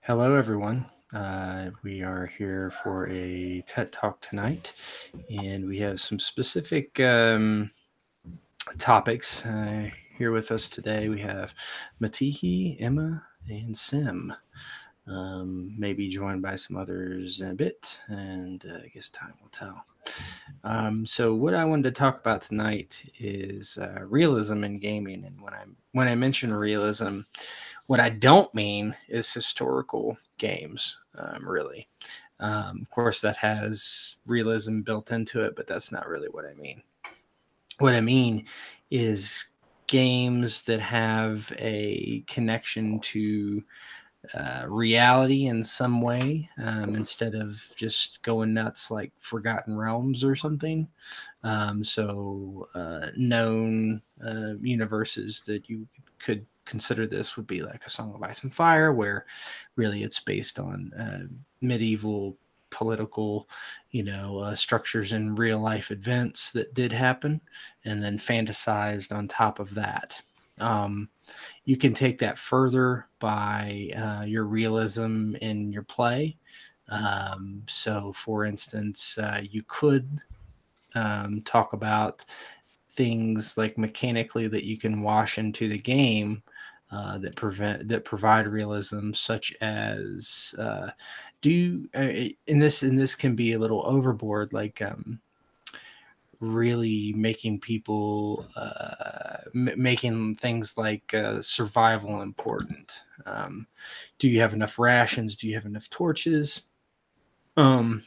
Hello, everyone. We are here for a TED Talk tonight, and we have some specific topics here with us today. We have Matihi, Emma, and Sim. Maybe joined by some others in a bit, and I guess time will tell. So, what I wanted to talk about tonight is realism in gaming, and when I mention realism, what I don't mean is historical games, really. Of course, that has realism built into it, but that's not really what I mean. What I mean is games that have a connection to reality in some way, instead of just going nuts like Forgotten Realms or something. Known universes that you could consider this would be like A Song of Ice and Fire, where really it's based on medieval political, structures and real life events that did happen, and then fantasized on top of that. Um, you can take that further by your realism in your play. So, for instance, you could talk about things like mechanically that you can wash into the game that provide realism, such as and this can be a little overboard, like really making people making things like survival important. Do you have enough rations? Do you have enough torches? Um,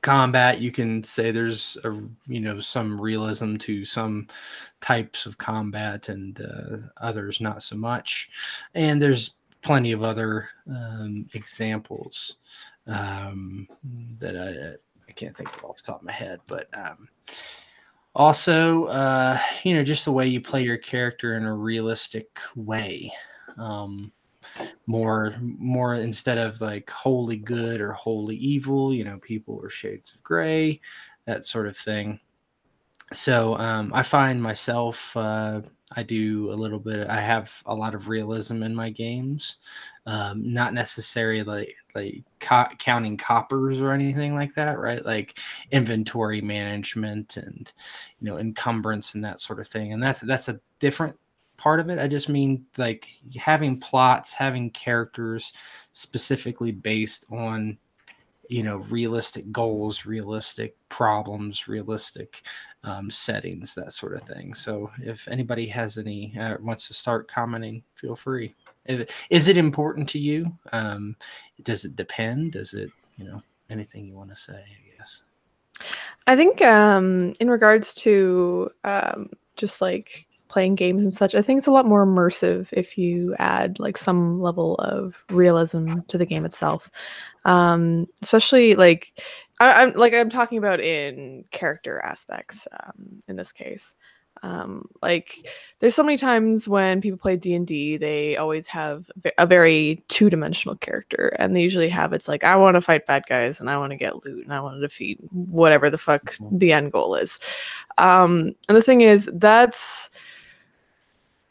Combat, you can say there's some realism to some types of combat, and others not so much. And there's plenty of other examples um, that I can't think of off the top of my head, but also, just the way you play your character in a realistic way. Um, more instead of like wholly good or wholly evil, people are shades of gray, that sort of thing. So I find myself, I do a little bit. I have a lot of realism in my games, not necessarily counting coppers or anything like that, right? Like inventory management and encumbrance and that sort of thing. And that's a different part of it. I just mean like having plots, having characters specifically based on realistic goals, realistic problems, realistic settings, that sort of thing. So if anybody has any wants to start commenting, feel free. Is it important to you? Does it depend? Does it, anything you want to say, I guess? I think in regards to just like playing games and such, I think it's a lot more immersive if you add like some level of realism to the game itself. Especially like I'm talking about in character aspects in this case. Like there's so many times when people play D&D, they always have a very two-dimensional character, and they usually have it's like I want to fight bad guys and I want to get loot and I want to defeat whatever the fuck the end goal is. And the thing is, that's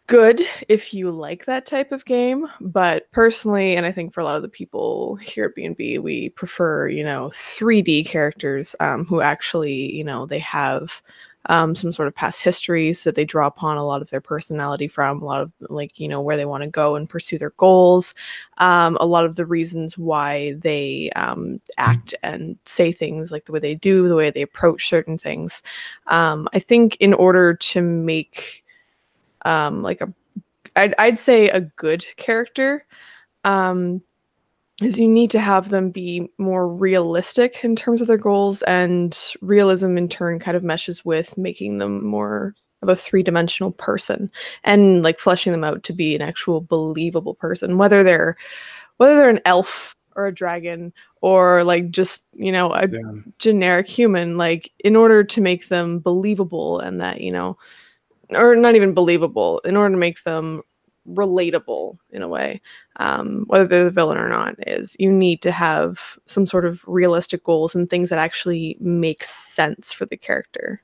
good if you like that type of game, but personally, and I think for a lot of the people here at B&B, we prefer 3D characters who actually they have some sort of past histories that they draw upon a lot of their personality from, a lot of like where they want to go and pursue their goals, a lot of the reasons why they act and say things like the way they do, the way they approach certain things. I think in order to make like I'd say a good character is you need to have them be more realistic in terms of their goals, and realism in turn kind of meshes with making them more of a three-dimensional person and like fleshing them out to be an actual believable person, whether they're an elf or a dragon or like just a generic human. Like in order to make them believable, and that or not even believable, in order to make them relatable in a way, whether they're the villain or not, is you need to have some sort of realistic goals and things that actually make sense for the character.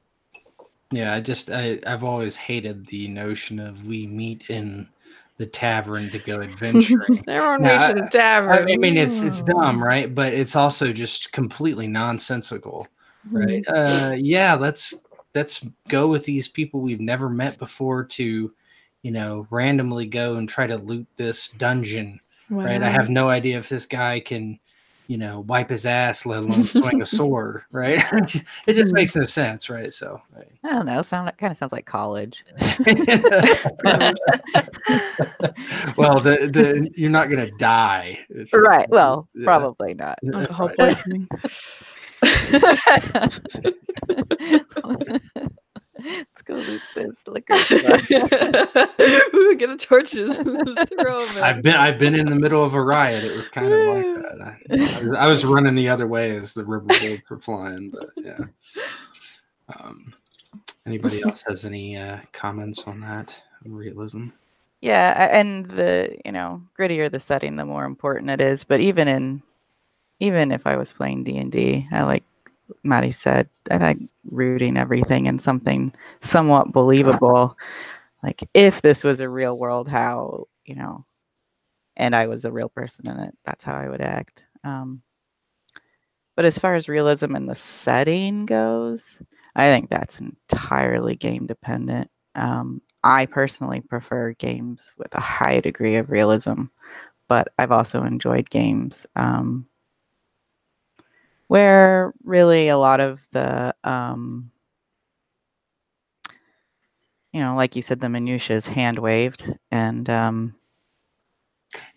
Yeah, I've always hated the notion of we meet in the tavern to go adventuring. Everyone Now, meets at a tavern. I mean, it's dumb, right? But it's also just completely nonsensical, right? Yeah, let's go with these people we've never met before to, randomly go and try to loot this dungeon, right? I Wow. have no idea if this guy can, wipe his ass, let alone swing a sword, right? It just makes no sense, right? So, right. I don't know. Kind of sounds like college. Well, the you're not gonna die, Right. Well, probably not. Alcohol poisoning. Let's go loot this liquor store. Ooh, get the torches. Throw them I've been in the middle of a riot. It was kind of like that. I was running the other way as the rubber bullets were flying, but yeah. Anybody else has any comments on that realism? Yeah, and the grittier the setting, the more important it is. But even if I was playing D&D, I like Maddie said, I like rooting everything in something somewhat believable. Like if this was a real world, how and I was a real person in it, that's how I would act. But as far as realism in the setting goes, I think that's entirely game dependent. I personally prefer games with a high degree of realism, but I've also enjoyed games where really a lot of the, like you said, the minutiae is hand waved, and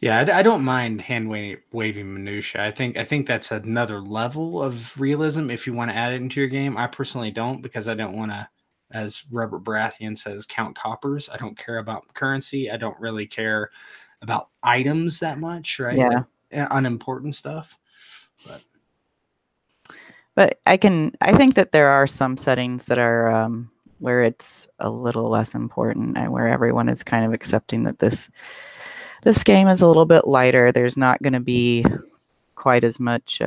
yeah, I don't mind hand waving minutia. I think that's another level of realism if you want to add it into your game. I personally don't, because I don't want to, as Robert Baratheon says, count coppers. I don't care about currency. I don't really care about items that much, right? Yeah. Like, unimportant stuff. But I think that there are some settings that are where it's a little less important and where everyone is kind of accepting that this game is a little bit lighter. There's not going to be quite as much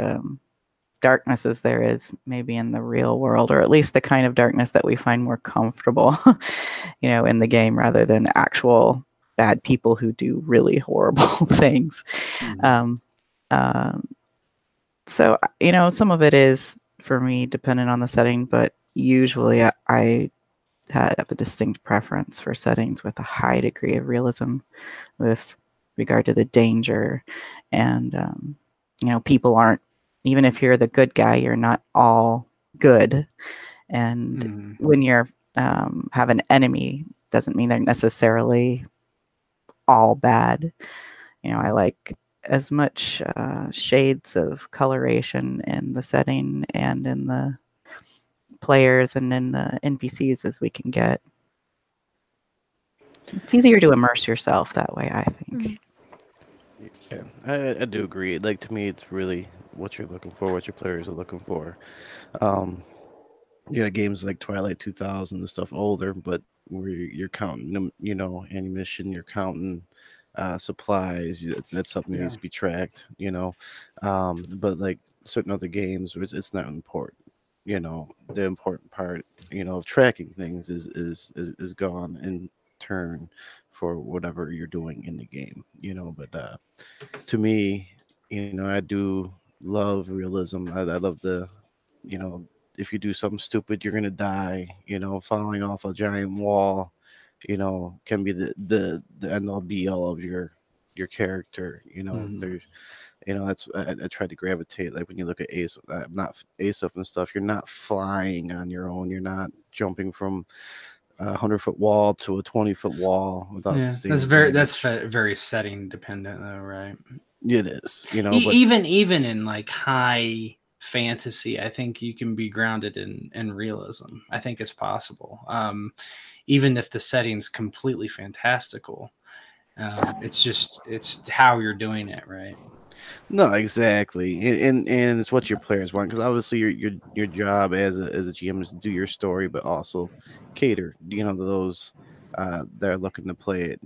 darkness as there is maybe in the real world, or at least the kind of darkness that we find more comfortable, in the game, rather than actual bad people who do really horrible things. So, some of it is, for me, dependent on the setting, but usually I have a distinct preference for settings with a high degree of realism with regard to the danger. And, people aren't, even if you're the good guy, you're not all good. And when you're have an enemy, doesn't mean they're necessarily all bad. I like as much shades of coloration in the setting and in the players and in the NPCs as we can get. It's easier to immerse yourself that way, I think. Yeah, I do agree. Like, to me, it's really what you're looking for, what your players are looking for. Yeah, games like Twilight 2000 and stuff older, but where you're counting, ammunition, you're counting supplies. That's something that needs to be tracked, But like certain other games, where it's not important. The important part, of tracking things is gone in turn for whatever you're doing in the game, But to me, I do love realism. I love the, if you do something stupid, you're gonna die. Falling off a giant wall, can be the end all be all of your character. There's, that's I try to gravitate. Like when you look at Ace, not Ace up and stuff. You're not flying on your own. You're not jumping from a 100-foot wall to a 20-foot wall without sustaining. That's very setting dependent, though, right? It is, but even in like high fantasy, I think you can be grounded in realism. I think it's possible, even if the setting's completely fantastical. It's how you're doing it, right? No, exactly, and it's what your players want, because obviously your job as a GM is to do your story, but also cater, to those that are looking to play it,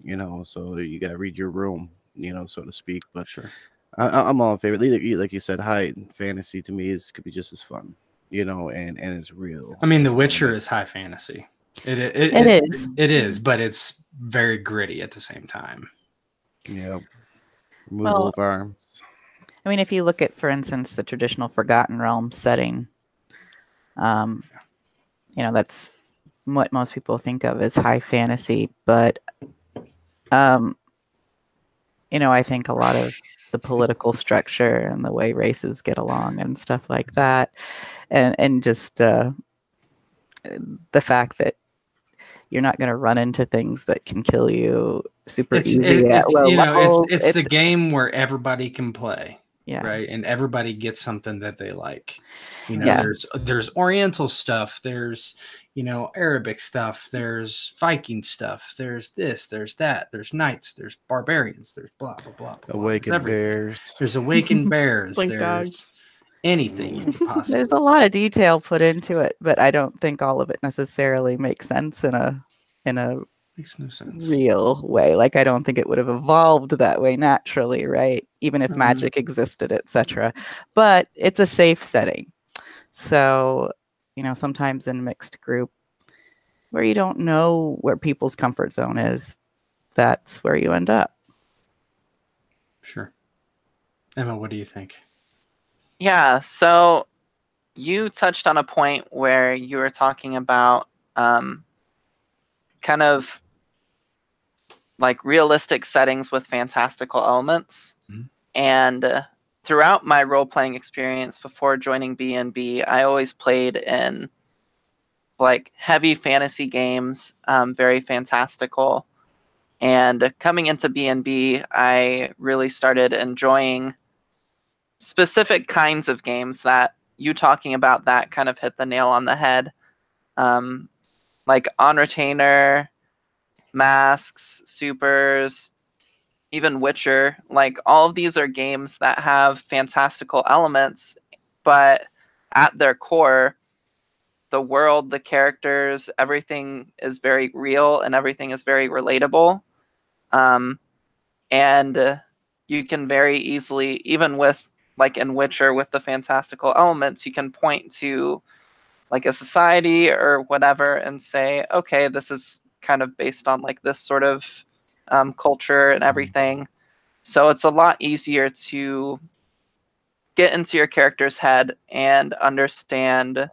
So you got to read your room, so to speak. But sure, I'm all in favor. Like you said, high fantasy to me could be just as fun, and it's real. I mean, The Witcher is high fantasy. It is, but it's very gritty at the same time. Yeah. Removal of arms. I mean, if you look at, for instance, the traditional Forgotten Realms setting, that's what most people think of as high fantasy. But, I think a lot of the political structure and the way races get along and stuff like that, and just the fact that you're not going to run into things that can kill you super easy at low levels. It's the game where everybody can play. Yeah. Right. And everybody gets something that they like. There's Oriental stuff. There's, Arabic stuff. There's Viking stuff. There's this, there's that. There's knights. There's barbarians. There's blah, blah, blah. blah Awakened bears. There's awakened bears. Blink there's dogs. anything you could possibly. There's a lot of detail put into it, but I don't think all of it necessarily makes sense in a Makes no sense. Real way. Like, I don't think it would have evolved that way naturally, right? Even if magic existed, etc. But it's a safe setting. So, sometimes in mixed group where you don't know where people's comfort zone is, that's where you end up. Sure. Emma, what do you think? Yeah, so you touched on a point where you were talking about kind of like realistic settings with fantastical elements. And throughout my role-playing experience before joining B&B, I always played in like heavy fantasy games, very fantastical. And coming into B&B, I really started enjoying specific kinds of games that you talking about that kind of hit the nail on the head. Like On Retainer, Masks, Supers, even Witcher. Like, all of these are games that have fantastical elements, but at their core, the world, the characters, everything is very real and everything is very relatable. And you can very easily, even with, like in Witcher, with the fantastical elements, you can point to like a society or whatever and say, okay, this is kind of based on like this sort of culture and everything. So it's a lot easier to get into your character's head and understand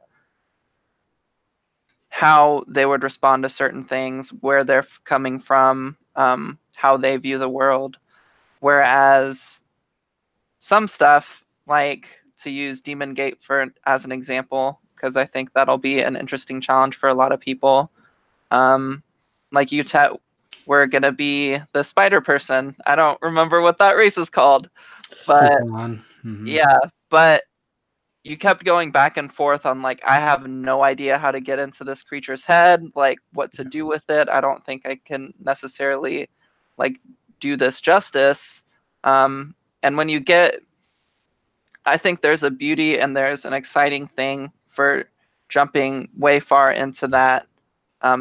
how they would respond to certain things, where they're coming from, how they view the world. Whereas some stuff, like, to use Demon Gate as an example, because I think that'll be an interesting challenge for a lot of people. Like you, we're going to be the spider person. I don't remember what that race is called. But yeah, but you kept going back and forth on like, I have no idea how to get into this creature's head, like what to do with it. I don't think I can necessarily like do this justice. And when you get, I think there's a beauty and there's an exciting thing for jumping way far into that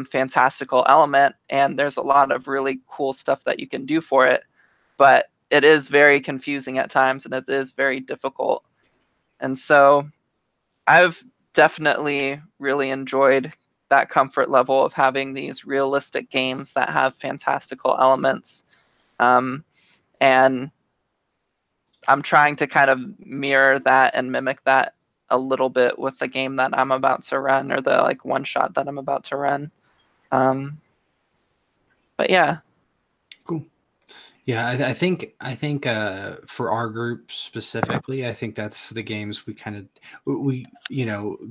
fantastical element, and there's a lot of really cool stuff that you can do for it, but it is very confusing at times and it is very difficult. And so I've definitely really enjoyed that comfort level of having these realistic games that have fantastical elements. And I'm trying to kind of mirror that and mimic that a little bit with the game that I'm about to run, or the like one shot that I'm about to run. But yeah. Cool. Yeah, I think for our group specifically, I think that's the games we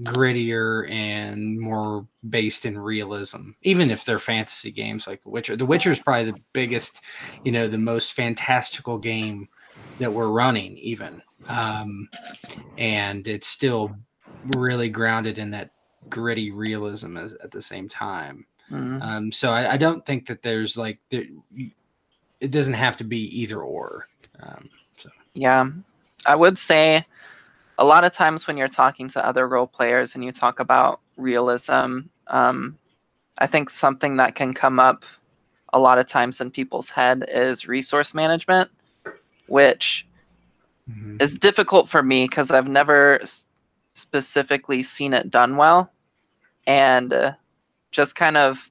grittier and more based in realism, even if they're fantasy games like The Witcher. The Witcher is probably the biggest, the most fantastical game that we're running even. And it's still really grounded in that gritty realism at the same time. So I don't think that there's like it doesn't have to be either or. Yeah, I would say a lot of times when you're talking to other role players and you talk about realism, I think something that can come up a lot of times in people's head is resource management, which is difficult for me because I've never specifically seen it done well. And just kind of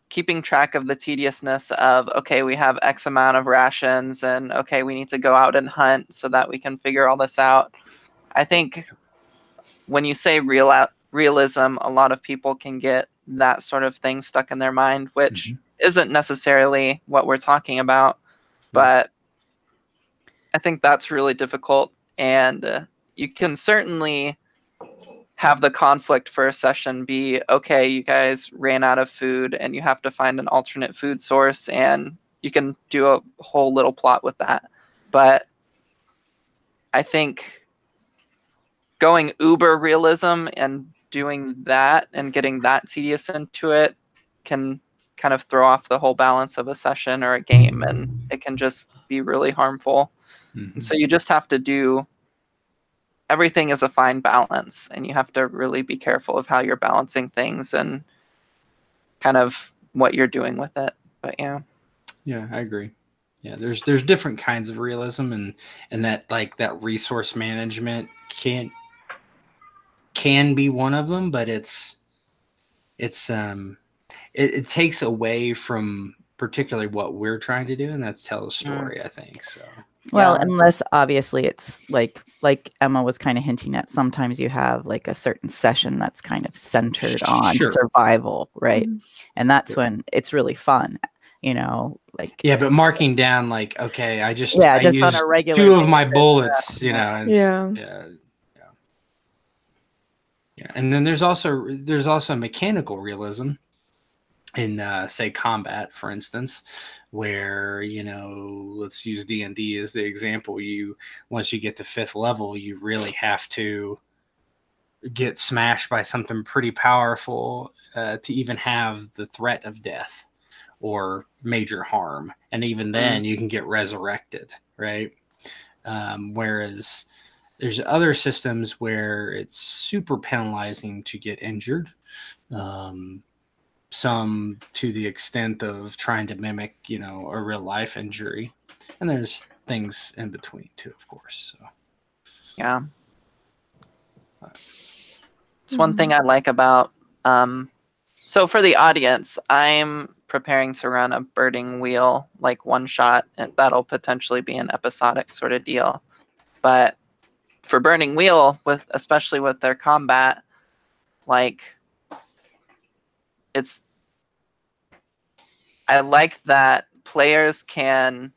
keeping track of the tediousness of, okay, we have X amount of rations, and okay, we need to go out and hunt so that we can figure all this out. I think when you say realism, a lot of people can get that sort of thing stuck in their mind, which isn't necessarily what we're talking about, but I think that's really difficult, and you can certainly have the conflict for a session be, okay, you guys ran out of food and you have to find an alternate food source, and you can do a whole little plot with that. But I think going uber realism and doing that and getting that tedious into it can kind of throw off the whole balance of a session or a game, and it can just be really harmful. And so you just have to do, everything is a fine balance, and you have to really be careful of how you're balancing things and kind of what you're doing with it. But yeah. Yeah, I agree. Yeah, there's different kinds of realism, and that, like, that resource management can be one of them, but it takes away from particularly what we're trying to do, and that's tell a story, I think. So well, Yeah. unless obviously it's like Emma was kind of hinting at, sometimes you have like a certain session that's kind of centered on Sure. survival, right? And that's when it's really fun, you know, like yeah, but marking down, like, okay, I just used on a regular 2 of my basis, bullets, you know. Yeah. Yeah, and then there's also mechanical realism in say combat, for instance, where, you know, let's use D&D as the example. Once you get to 5th level, you really have to get smashed by something pretty powerful to even have the threat of death or major harm, and even then you can get resurrected, right? Whereas there's other systems where it's super penalizing to get injured. Some to the extent of trying to mimic, you know, a real life injury. And there's things in between too, of course. So Yeah. It's one thing I like about, so for the audience, I'm preparing to run a Burning Wheel, like one shot, and that'll potentially be an episodic sort of deal. But for Burning Wheel, especially with their combat, like, I like that players can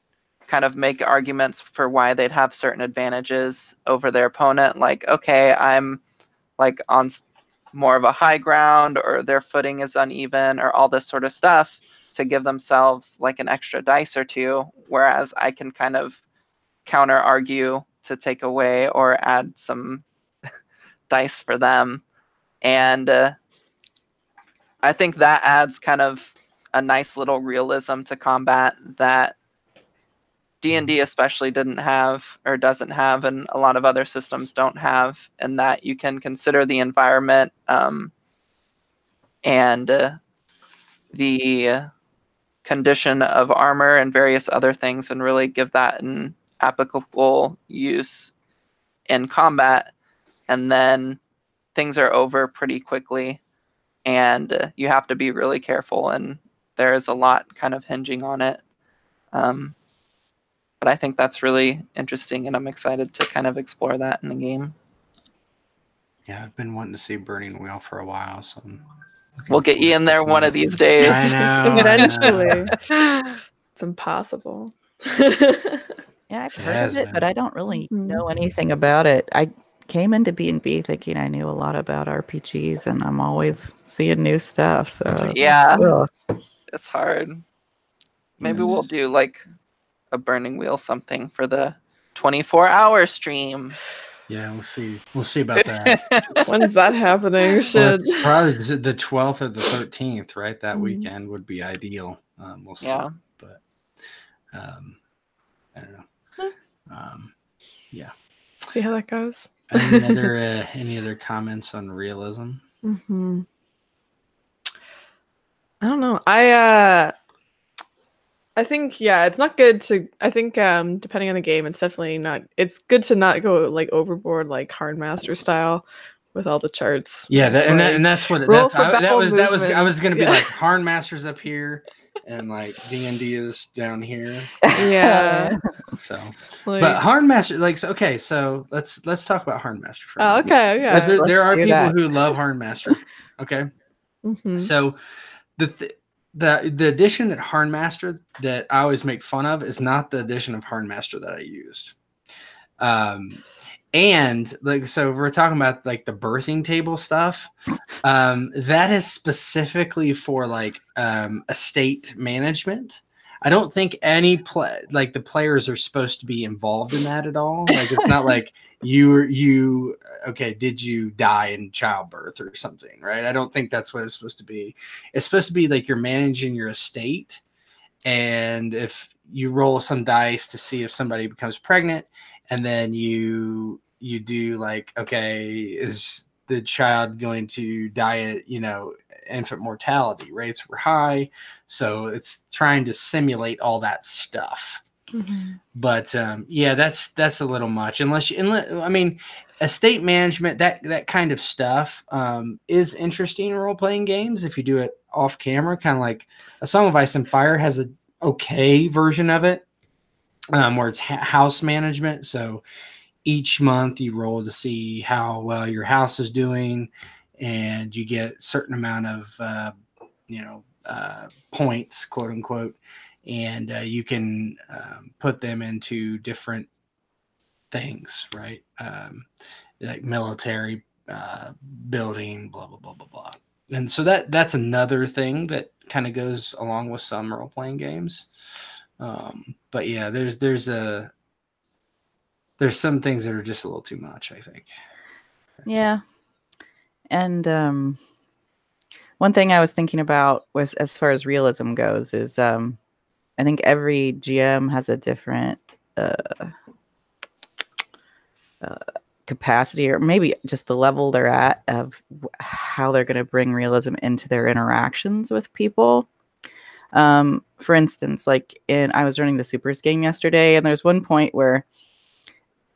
kind of make arguments for why they'd have certain advantages over their opponent. Like, okay, I'm like on more of a high ground, or their footing is uneven, or all this sort of stuff, to give themselves like an extra dice or two, whereas I can kind of counter argue to take away or add some dice for them. And I think that adds kind of a nice little realism to combat that D&D especially didn't have, or doesn't have, and a lot of other systems don't have, and that you can consider the environment and the condition of armor and various other things, and really give that an applicable use in combat, and then things are over pretty quickly, and you have to be really careful, and there is a lot kind of hinging on it. But I think that's really interesting, and I'm excited to kind of explore that in the game. Yeah, I've been wanting to see Burning Wheel for a while, so we'll get you in there one of these days. I know. Eventually. It's impossible. Yeah, I've heard of it, but I don't really know anything about it. I came into B&B thinking I knew a lot about RPGs, and I'm always seeing new stuff. So yeah, it's hard. Maybe we'll do like a Burning Wheel something for the 24-hour stream. Yeah, we'll see. We'll see about that. When's that happening? Well, it's probably the 12th or the 13th, right? That weekend would be ideal. We'll see. Yeah. But I don't know. Yeah. See how that goes. Any other comments on realism? I don't know. I think, yeah, it's not good to, I think depending on the game, it's definitely not, it's good to not go like overboard like Hardmaster style, with all the charts. Yeah, Like, and that's what roll that's for bowel that was I was gonna be movements. like Harnmaster's up here, and like D&D is down here. Yeah. So, Like, but Harnmaster, like, so, okay, so let's talk about Harnmaster for a oh, minute. okay, yeah. Because there Let's are do people that. who love Harnmaster. Okay, Mhm. so the edition that Harnmaster that I always make fun of is not the edition of Harnmaster that I used. And like, so if we're talking about like the birthing table stuff, that is specifically for like estate management. I don't think any like the players are supposed to be involved in that at all. Like, it's not like okay, did you die in childbirth or something, right? I don't think that's what it's supposed to be. It's supposed to be like you're managing your estate, and if you roll some dice to see if somebody becomes pregnant, and then you do like, okay, is the child going to die, infant mortality rates were high, so it's trying to simulate all that stuff. Mhm. But yeah, that's a little much. Unless I mean, estate management, that kind of stuff is interesting in role-playing games if you do it off camera. Kind of like A Song of Ice and Fire has a okay version of it, where it's house management. So each month you roll to see how well your house is doing, and you get a certain amount of points, quote unquote, and you can put them into different things, right? Like military building, blah blah blah blah blah. And so that's another thing that kind of goes along with some role playing games. But yeah, there's some things that are just a little too much, I think. Yeah. And one thing I was thinking about was, as far as realism goes, is I think every GM has a different capacity, or maybe just the level they're at of how they're going to bring realism into their interactions with people. For instance, like I was running the Supers game yesterday, and there's one point where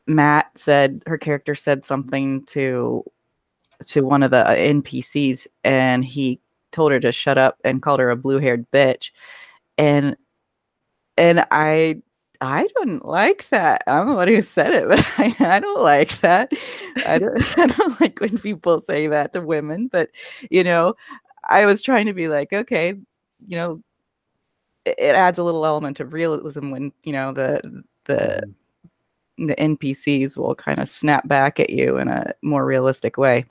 Matt said, her character said something to one of the NPCs, and he told her to shut up and called her a blue-haired bitch. And I didn't like that. I'm the one who said it, but I don't like that. I don't like when people say that to women. But I was trying to be like, okay, it adds a little element of realism when the NPCs will kind of snap back at you in a more realistic way.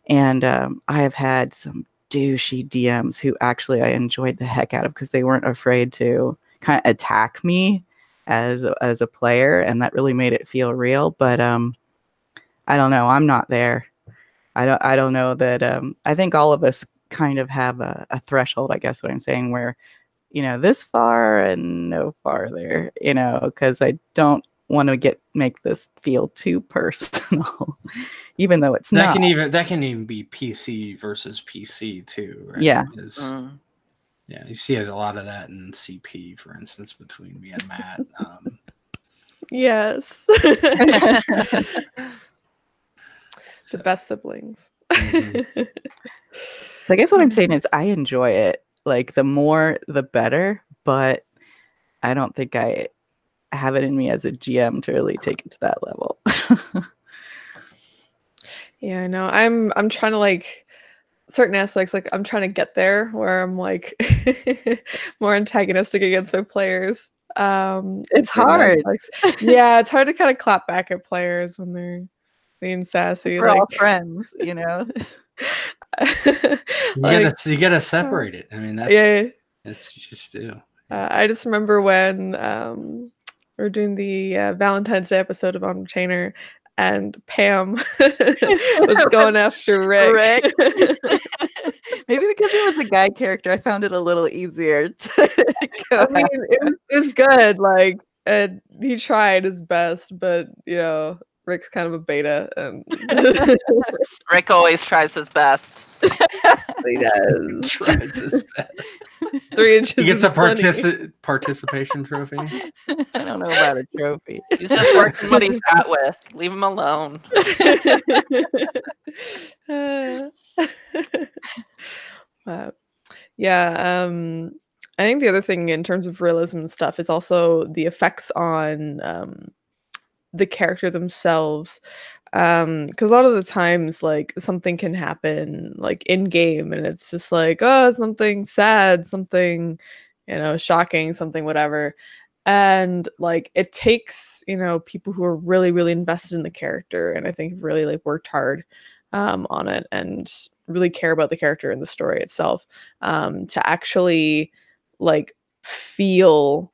And I have had some douchey DMs who actually I enjoyed the heck out of, because they weren't afraid to kind of attack me as a player, and that really made it feel real. But I don't know. I'm not there. I don't know that. I think all of us kind of have a threshold, I guess what I'm saying, where this far and no farther, because I don't want to make this feel too personal, even though it's not. That can even be PC versus PC too, right? Yeah. Yeah, you see a lot of that in CP, for instance, between me and Matt. Yes. The best siblings. Mm-hmm. So I guess what I'm saying is I enjoy it. Like, the more, the better, but I don't think I have it in me as a GM to really take it to that level. Yeah, I know. I'm trying to, like, certain aspects, like, I'm trying to get there where I'm like more antagonistic against my players. It's hard. Yeah, it's hard to kind of clap back at players when they're being sassy. We're all friends, You gotta separate it. I mean, it's just do. I just remember when we were doing the Valentine's Day episode of On Retainer, and Pam was going after Rick. Maybe because he was a guy character, I found it a little easier to go. I mean, it was good. Like, and he tried his best, but Rick's kind of a beta, and Rick always tries his best. he does. Tries his best. 3 inches. He gets a is plenty. participation trophy. I don't know about a trophy. He's just working what he's at with. Leave him alone. Yeah, I think the other thing in terms of realism and stuff is also the effects on the character themselves. Because a lot of the times, like, something can happen like in game, and it's just like, oh, something sad, something, shocking, something whatever. And like it takes, people who are really, really invested in the character, and I think have really like worked hard on it and really care about the character and the story itself, to actually like feel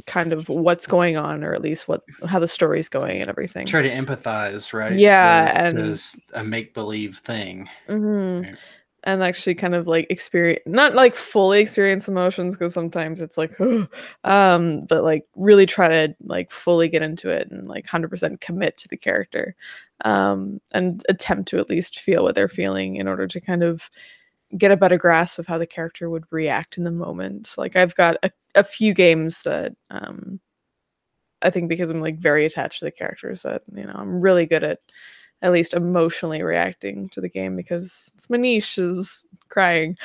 kind of what's going on, or at least how the story's going and everything. Try to empathize, right? Yeah, to and a make-believe thing. Mhm. Right. And actually kind of like not like fully experience emotions, because sometimes it's like but like really try to like fully get into it and like 100% commit to the character, and attempt to at least feel what they're feeling in order to kind of get a better grasp of how the character would react in the moment. Like I've got a few games that I think, because I'm like very attached to the characters, that I'm really good at least emotionally reacting to the game, because it's my niche is crying.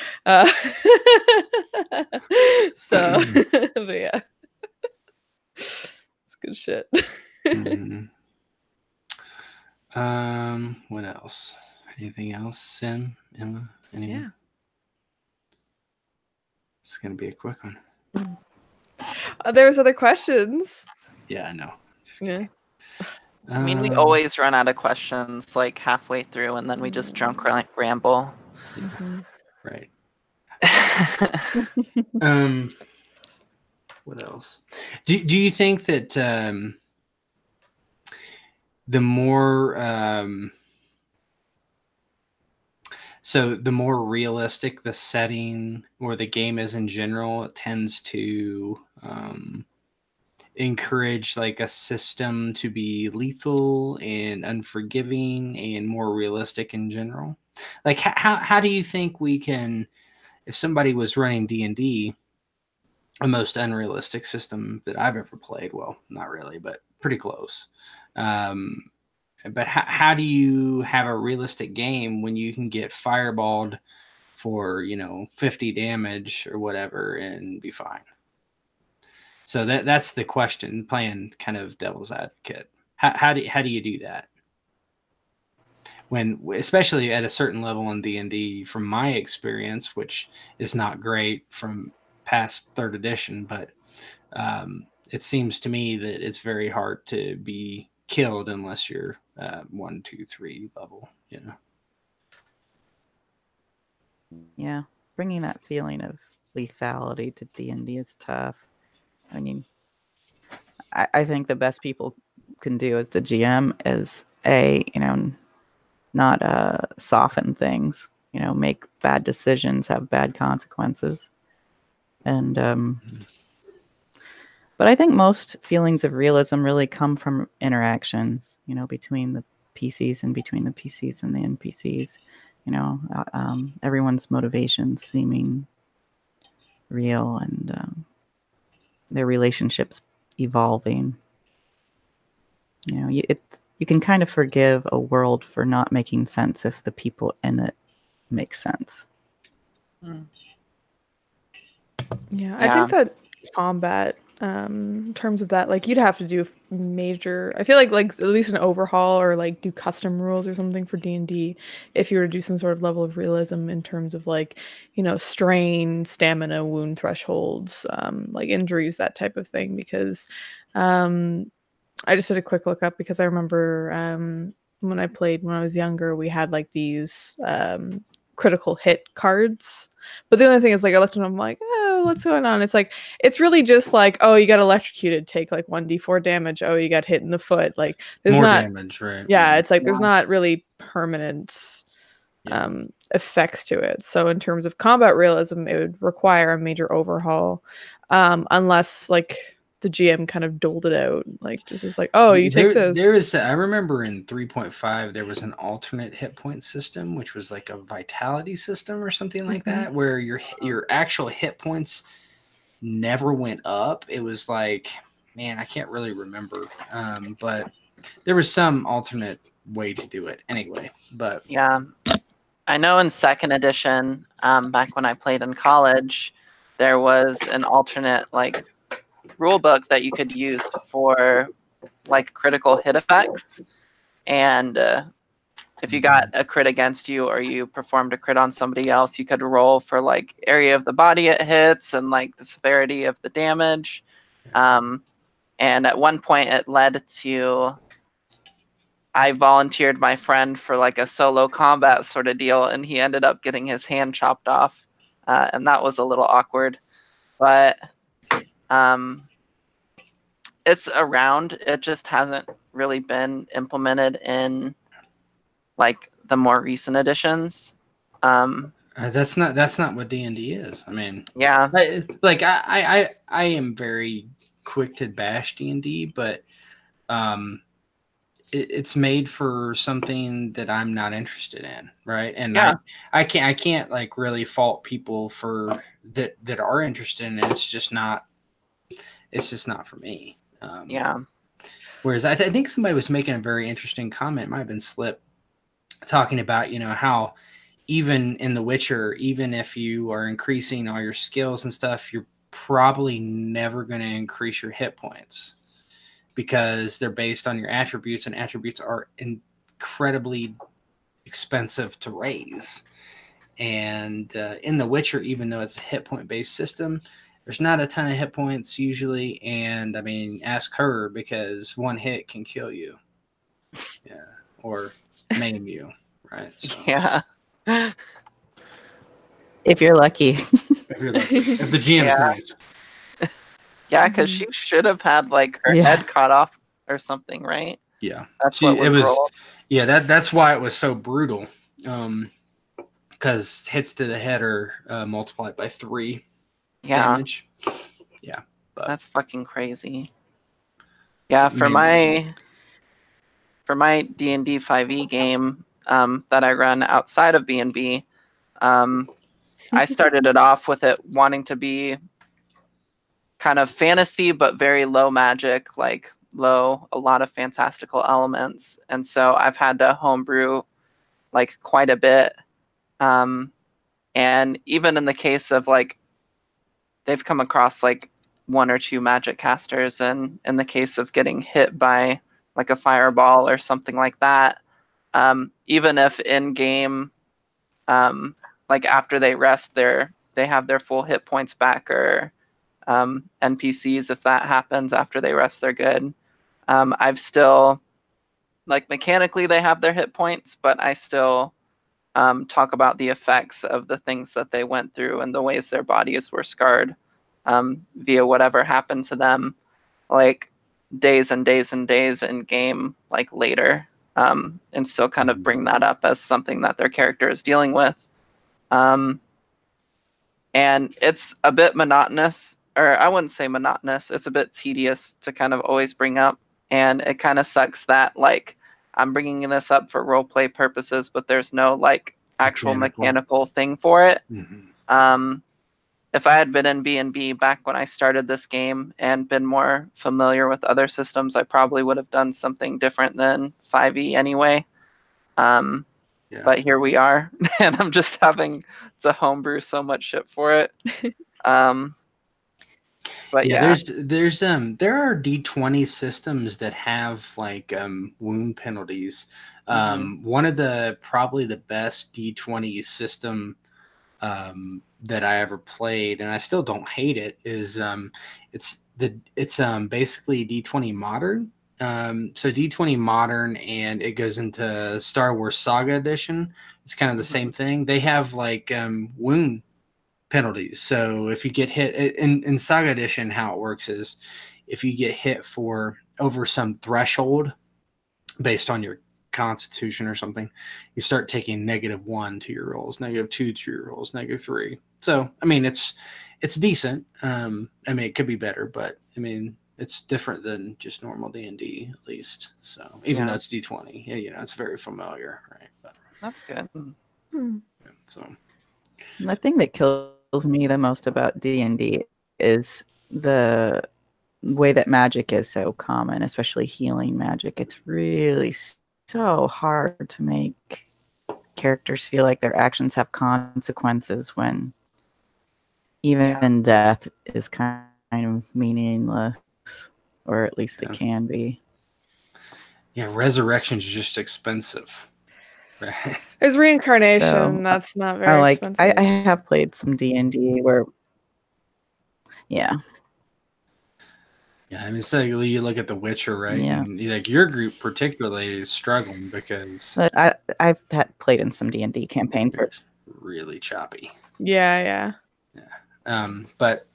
So but yeah, it's good shit. Mhm. What else? Anything else? Sim, Emma, anything? Yeah. It's gonna be a quick one. There's other questions. Yeah, I know. Just Yeah. kidding. I mean, we always run out of questions like halfway through, and then we just drunk ramble. Mhm. Right. What else? Do you think that the more so the more realistic the setting or the game is in general, it tends to encourage like a system to be lethal and unforgiving and more realistic in general? Like how do you think we can, if somebody was running D&D, a most unrealistic system that I've ever played, well, not really, but pretty close, but how do you have a realistic game when you can get fireballed for 50 damage or whatever and be fine? So that's the question, playing kind of devil's advocate. How do you do that when, especially at a certain level in D&D, from my experience, which is not great from past third edition, but it seems to me that it's very hard to be killed unless you're 1, 2, 3 level. Yeah, bringing that feeling of lethality to D&D is tough. I mean, I think the best people can do as the GM is not soften things. Make bad decisions, have bad consequences, and but I think most feelings of realism really come from interactions. Between the PCs and between the PCs and the NPCs. Everyone's motivations seeming real, and their relationships evolving. You can kind of forgive a world for not making sense if the people in it make sense. Yeah, I think that combat, in terms of that, like you'd have to do major, I feel like at least an overhaul, or like do custom rules or something for D&D if you were to do some sort of level of realism in terms of like, strain, stamina, wound thresholds, like injuries, that type of thing. Because I just did a quick look up, because I remember when I played when I was younger, we had like these critical hit cards. But the only thing is, like, I looked at them, I'm like, oh, what's going on? It's like, it's really just like, oh, you got electrocuted, take like 1d4 damage. Oh, you got hit in the foot. Like, there's More not damage, right? Yeah, it's like there's not really permanent effects to it. So in terms of combat realism, it would require a major overhaul, unless like the GM kind of doled it out, like just was like, oh, you take this. There is, I remember in 3.5 there was an alternate hit point system, which was like a vitality system or something like that, where your actual hit points never went up. It was like, man, I can't really remember, but there was some alternate way to do it anyway. But yeah, I know in second edition, back when I played in college, there was an alternate like rule book that you could use for like critical hit effects, and if you got a crit against you or you performed a crit on somebody else, you could roll for like area of the body it hits and like the severity of the damage. And at one point it led to I volunteered my friend for like a solo combat sort of deal, and he ended up getting his hand chopped off, and that was a little awkward. But it's around. It just hasn't really been implemented in like the more recent editions. that's not what D&D is. I mean, Yeah, I am very quick to bash D&D, but it's made for something that I'm not interested in, right? And yeah, I can't like really fault people for that are interested in it. It's just not for me. yeah, Whereas I think somebody was making a very interesting comment, might have been Slip, talking about, how even in The Witcher, even if you are increasing all your skills and stuff, you're probably never going to increase your hit points because they're based on your attributes, and attributes are incredibly expensive to raise. And in The Witcher, even though it's a hit point based system, there's not a ton of hit points usually. And I mean, ask her, because one hit can kill you. Yeah. Or maim you. Right. So, yeah. If you're lucky. if the GM's nice. Yeah, because she should have had like her head cut off or something, right? Yeah, that's what was rolled. Yeah, that's why it was so brutal. Because hits to the head are multiplied by 3 damage. Yeah, but that's fucking crazy. Yeah, for my D&D 5e game that I run outside of B&B, I started it off with it wanting to be kind of fantasy, but very low magic, like a lot of fantastical elements. And so I've had to homebrew like quite a bit. And even in the case of like, they've come across like 1 or 2 magic casters, and in the case of getting hit by like a fireball or something like that, even if in game, like after they rest, they have their full hit points back, or NPCs, if that happens after they rest, they're good. I've still, like mechanically they have their hit points, but I still talk about the effects of the things that they went through and the ways their bodies were scarred via whatever happened to them, like days and days and days in game, like later, and still kind of bring that up as something that their character is dealing with. And it's a bit monotonous, or I wouldn't say monotonous, it's a bit tedious to kind of always bring up. And it kind of sucks that like I'm bringing this up for roleplay purposes, but there's no like actual mechanical thing for it. If I had been in B&B back when I started this game and been more familiar with other systems, I probably would have done something different than 5e anyway. But here we are, and I'm just having to homebrew so much shit for it. But there are D20 systems that have like wound penalties. One of the probably the best D20 system that I ever played, and I still don't hate it, is it's basically D20 Modern. So D20 Modern, and it goes into Star Wars Saga Edition. It's kind of the same thing. They have like wound penalties. So if you get hit in Saga Edition, how it works is if you get hit for over some threshold based on your constitution or something, you start taking -1 to your rolls, -2 to your rolls, -3. So I mean it's decent. I mean it could be better, but I mean it's different than just normal D&D at least. So even though it's D20, yeah, it's very familiar, right? But That's good. so the thing that kills me the most about D&D is the way that magic is so common, especially healing magic. It's really so hard to make characters feel like their actions have consequences when even death is kind of meaningless, or at least it can be. Yeah, resurrection is just expensive. Right? There's reincarnation. So, that's not very expensive. I have played some D&D where, yeah. Yeah, I mean, so you look at The Witcher, right? Yeah. And like your group particularly is struggling because But I've played in some D&D campaigns where really choppy. Yeah. But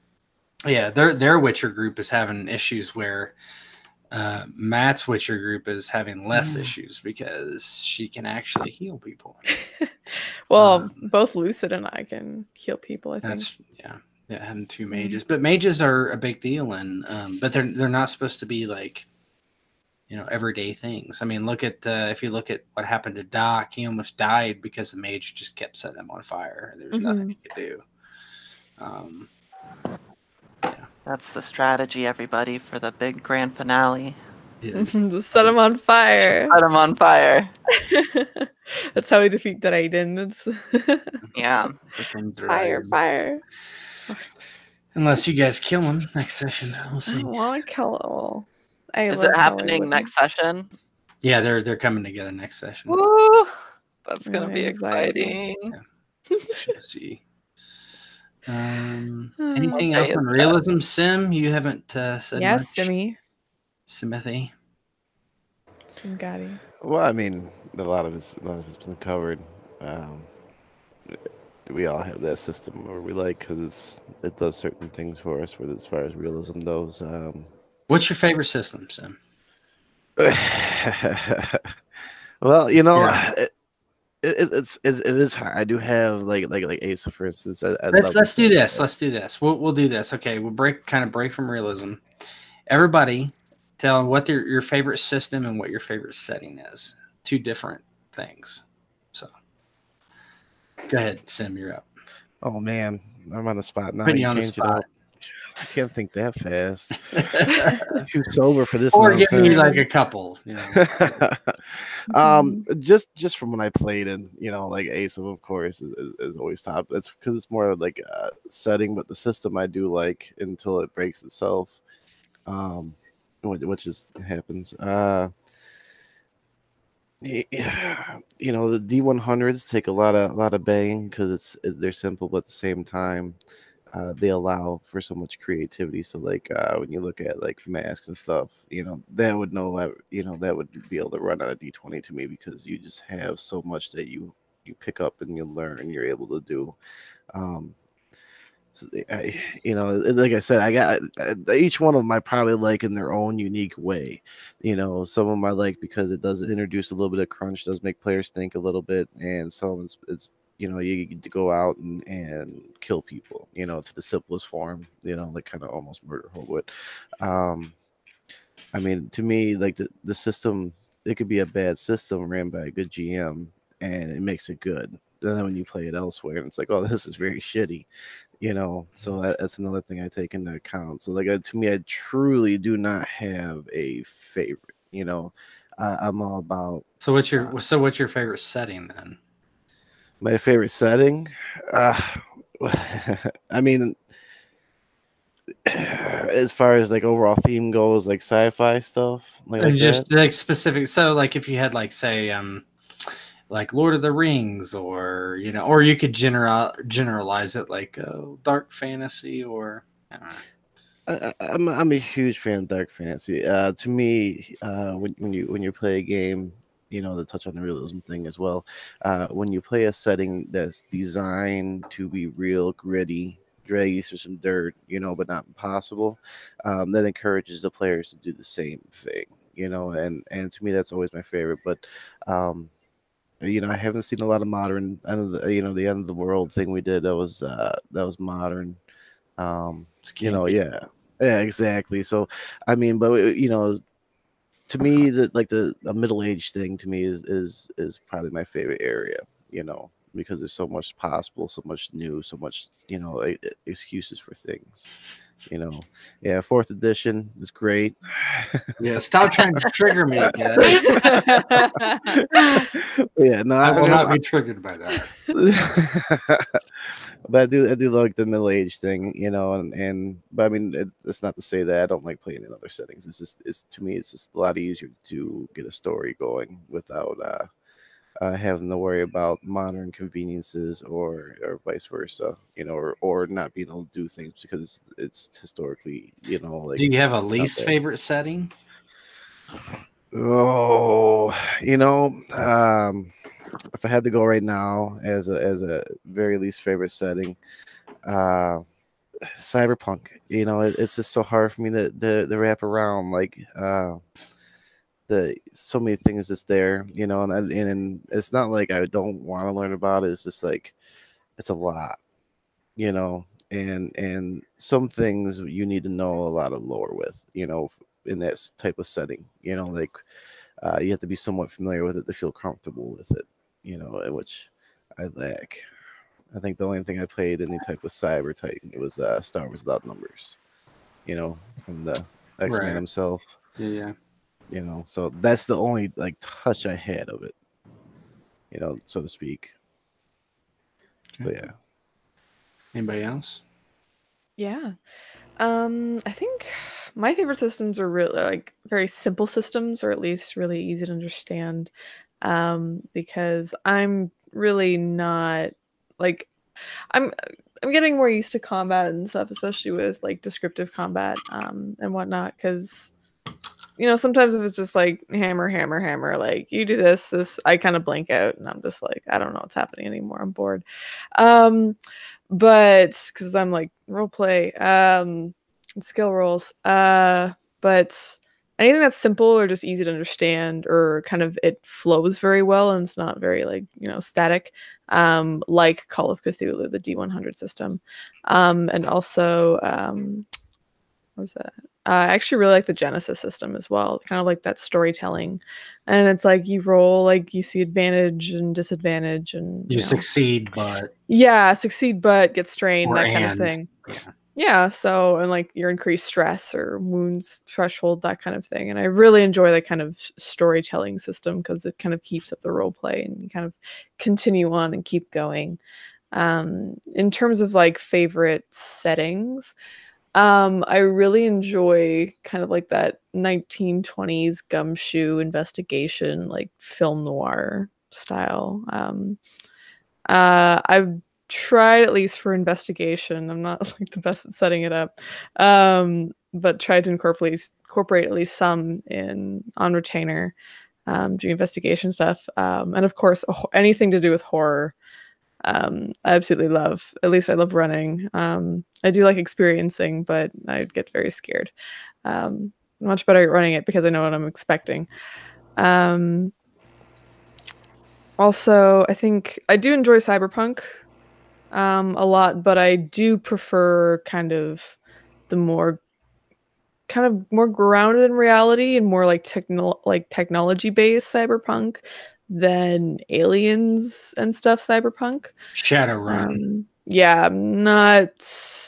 yeah, their Witcher group is having issues where Matt's Witcher group is having less issues because she can actually heal people. Well, both Lucid and I can heal people, I think. That's having two mages, but mages are a big deal, and but they're not supposed to be like, everyday things. I mean, look at if you look at what happened to Doc, he almost died because the mage just kept setting him on fire. There's nothing he could do. That's the strategy, everybody, for the big grand finale. Just set him on fire. Set him on fire. That's how we defeat Draiden. It's fire. Unless you guys kill him next session, we'll see. I don't want to kill him. Is it happening next session? Yeah, they're coming together next session. Woo! That's gonna be exciting. Yeah. See. Anything else on Realism, Sim? You haven't said yes, much. Simmy. Sim Gotti. Well, I mean, a lot of it's been covered. We all have that system where we like because it does certain things for us as far as realism goes. What's your favorite system, Sim? Well, it is hard. I do have like Asa, for instance. Let's do this. Let's do this. We'll do this. Okay, we'll break from realism. Everybody, tell them what your favorite system and what your favorite setting is. Two different things. So, go ahead, Sim. You're up. Oh man, I'm on the spot now. Putting you on the spot. I can't think that fast. I'm too sober for this. Or give me like a couple. Just from when I played, and like Ace of course is always top. That's because it's more like a setting, but the system I do like until it breaks itself, which just happens. The D100s take a lot of banging because they're simple, but at the same time, they allow for so much creativity. So like when you look at like masks and stuff, that would be able to run on a D20 to me because you just have so much that you pick up and you learn and you're able to do. Like I said, I got each one of them I probably like in their own unique way. Some of them I like because it does introduce a little bit of crunch, does make players think a little bit, and some it's you get to go out and kill people, to the simplest form, like kind of almost murder hobo. I mean, to me, like the system, it could be a bad system ran by a good GM, and it makes it good. And then when you play it elsewhere, and it's like, oh, this is very shitty. So that's another thing I take into account. So like to me, I truly do not have a favorite. I'm all about. So what's your favorite setting then? My favorite setting, I mean, as far as like overall theme goes, like sci-fi stuff, like just that. like specific. So like if you had like say like Lord of the Rings, or or you could generalize it like dark fantasy, or I don't know. I'm a huge fan of dark fantasy. To me, when you play a game, to touch on the realism thing as well. When you play a setting that's designed to be real gritty, drag you through some dirt, but not impossible, that encourages the players to do the same thing, and to me that's always my favorite. But I haven't seen a lot of modern the end of the world thing we did. That was modern. Yeah. Yeah, exactly. So, I mean, but you know, to me, a middle age thing to me is probably my favorite area. You know, because there's so much possible, so much new, so much excuses for things. You know, yeah, fourth edition is great. Yeah, stop trying to trigger me, guys. Yeah, no, I I will mean, not be triggered by that. but I do like the middle age thing, you know, and but I mean, it's not to say that I don't like playing in other settings. It's to me, it's just a lot easier to get a story going without having to worry about modern conveniences or vice versa, you know, or not being able to do things because it's historically, you know, like Do you have a not least there. favorite setting? Oh, you know, if I had to go right now as a very least favorite setting, uh, cyberpunk. You know, it's just so hard for me to wrap around. Like the so many things that's there. You know, and it's not like I don't want to learn about it. It's just like it's a lot. You know, and some things you need to know a lot of lore with. You know, in that type of setting. You know, like you have to be somewhat familiar with it to feel comfortable with it. You know, which I lack. I think the only thing I played any type of cyber type it was Star Wars Without Numbers. You know, from the X-Man Right. himself. Yeah. You know, so that's the only like touch I had of it. You know, so to speak. So Okay. yeah. Anybody else? Yeah. I think my favorite systems are really like very simple systems, or at least really easy to understand. Because I'm really not like I'm I'm getting more used to combat and stuff, especially with like descriptive combat and whatnot. Because sometimes if it's just like hammer, hammer, hammer, like you do this, I kind of blank out, and I'm just like, I don't know what's happening anymore. I'm bored. Um, but because I'm like role play, skill rolls, but anything that's simple or just easy to understand, or kind of it flows very well and it's not very like static, like Call of Cthulhu, the D100 system, and also what was that? I actually really like the Genesis system as well. Kind of like that storytelling, and it's like you roll, like you see advantage and disadvantage, and You succeed, but yeah, succeed but get strained, or that kind of and thing. yeah. Yeah, so and like your increased stress or wounds threshold, that kind of thing. And I really enjoy that kind of storytelling system because it kind of keeps up the role play and you kind of continue on and keep going. In terms of like favorite settings, I really enjoy kind of like that 1920s gumshoe investigation, like film noir style. I've tried at least for investigation. I'm not like the best at setting it up, but tried to incorporate at least some in on retainer, doing investigation stuff, and of course anything to do with horror. I absolutely love. At least I love running. I do like experiencing, but I get very scared. Much better at running it because I know what I'm expecting. Um, Also, I think I do enjoy cyberpunk a lot, but I do prefer the more kind of more grounded in reality and more like technology based cyberpunk than aliens and stuff cyberpunk. Shadowrun. Yeah, I'm not.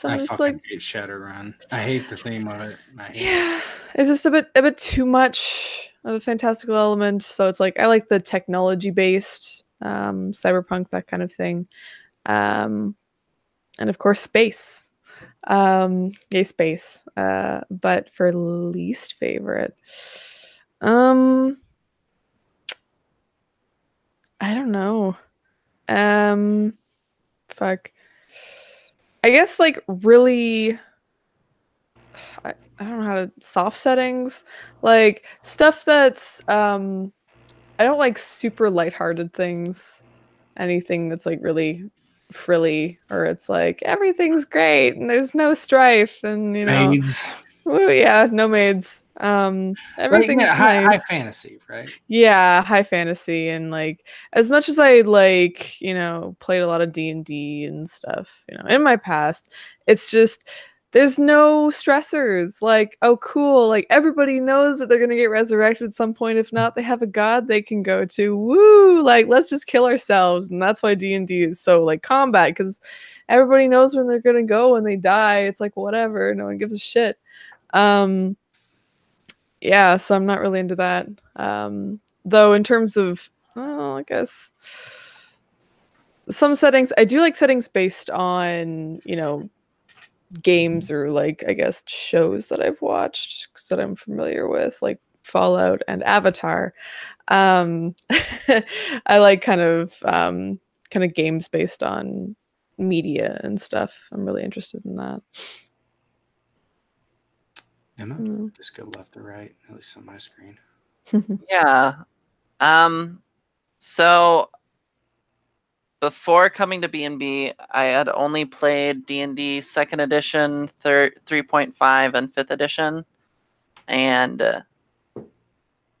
I I'm just like, fucking hate Shadowrun. I hate the theme of it. I hate it. yeah, it's just a bit too much of a fantastical element. So it's like I like the technology based cyberpunk, that kind of thing, um, and of course space. Yay, space. But for least favorite, um, I don't know. Um, fuck. I guess like really, I don't know how to soft settings, like stuff that's I don't like super lighthearted things. Anything that's like really frilly, or it's like everything's great and there's no strife and Maids. woo, yeah, no maids. Right, yeah, Everything's high nice. fantasy, right? Yeah, high fantasy, and like as much as I like, played a lot of D&D and stuff, in my past, it's just there's no stressors. Like, oh, cool. Like, everybody knows that they're going to get resurrected at some point. If not, they have a god they can go to. Woo! Like, let's just kill ourselves. And that's why D&D is so, like, combat, because everybody knows when they're going to go when they die. It's like, whatever. No one gives a shit. Yeah, so I'm not really into that. Though, in terms of, well, I guess some settings, I do like settings based on, you know, games or, like, I guess shows that I've watched that I'm familiar with, like Fallout and Avatar. I like kind of games based on media and stuff. I'm really interested in that. Emma, just go left or right, at least on my screen. Yeah. So before coming to B&B, I had only played D&D 2nd edition, 3.5, and 5th edition. And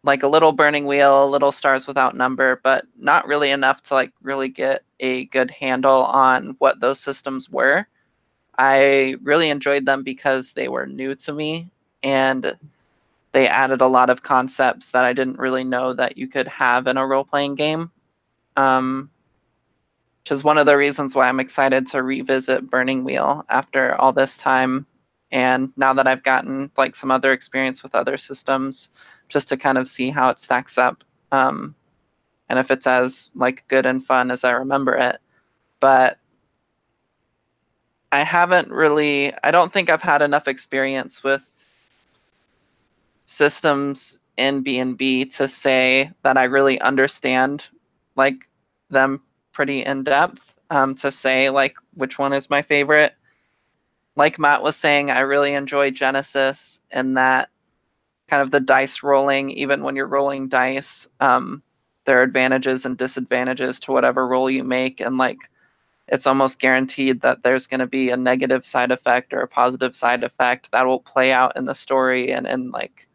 like a little Burning Wheel, a little Stars Without Number, but not really enough to like really get a good handle on what those systems were. I really enjoyed them because they were new to me, and they added a lot of concepts that I didn't really know that you could have in a role-playing game. Which is one of the reasons why I'm excited to revisit Burning Wheel after all this time. And now that I've gotten like some other experience with other systems, just to kind of see how it stacks up. And if it's as like good and fun as I remember it. But I don't think I've had enough experience with systems in B&B to say that I really understand like them pretty in depth, to say like which one is my favorite. Like Matt was saying, I really enjoy Genesis in that kind of the dice rolling, even when you're rolling dice, there are advantages and disadvantages to whatever roll you make, and like it's almost guaranteed that there's going to be a negative side effect or a positive side effect that will play out in the story and in like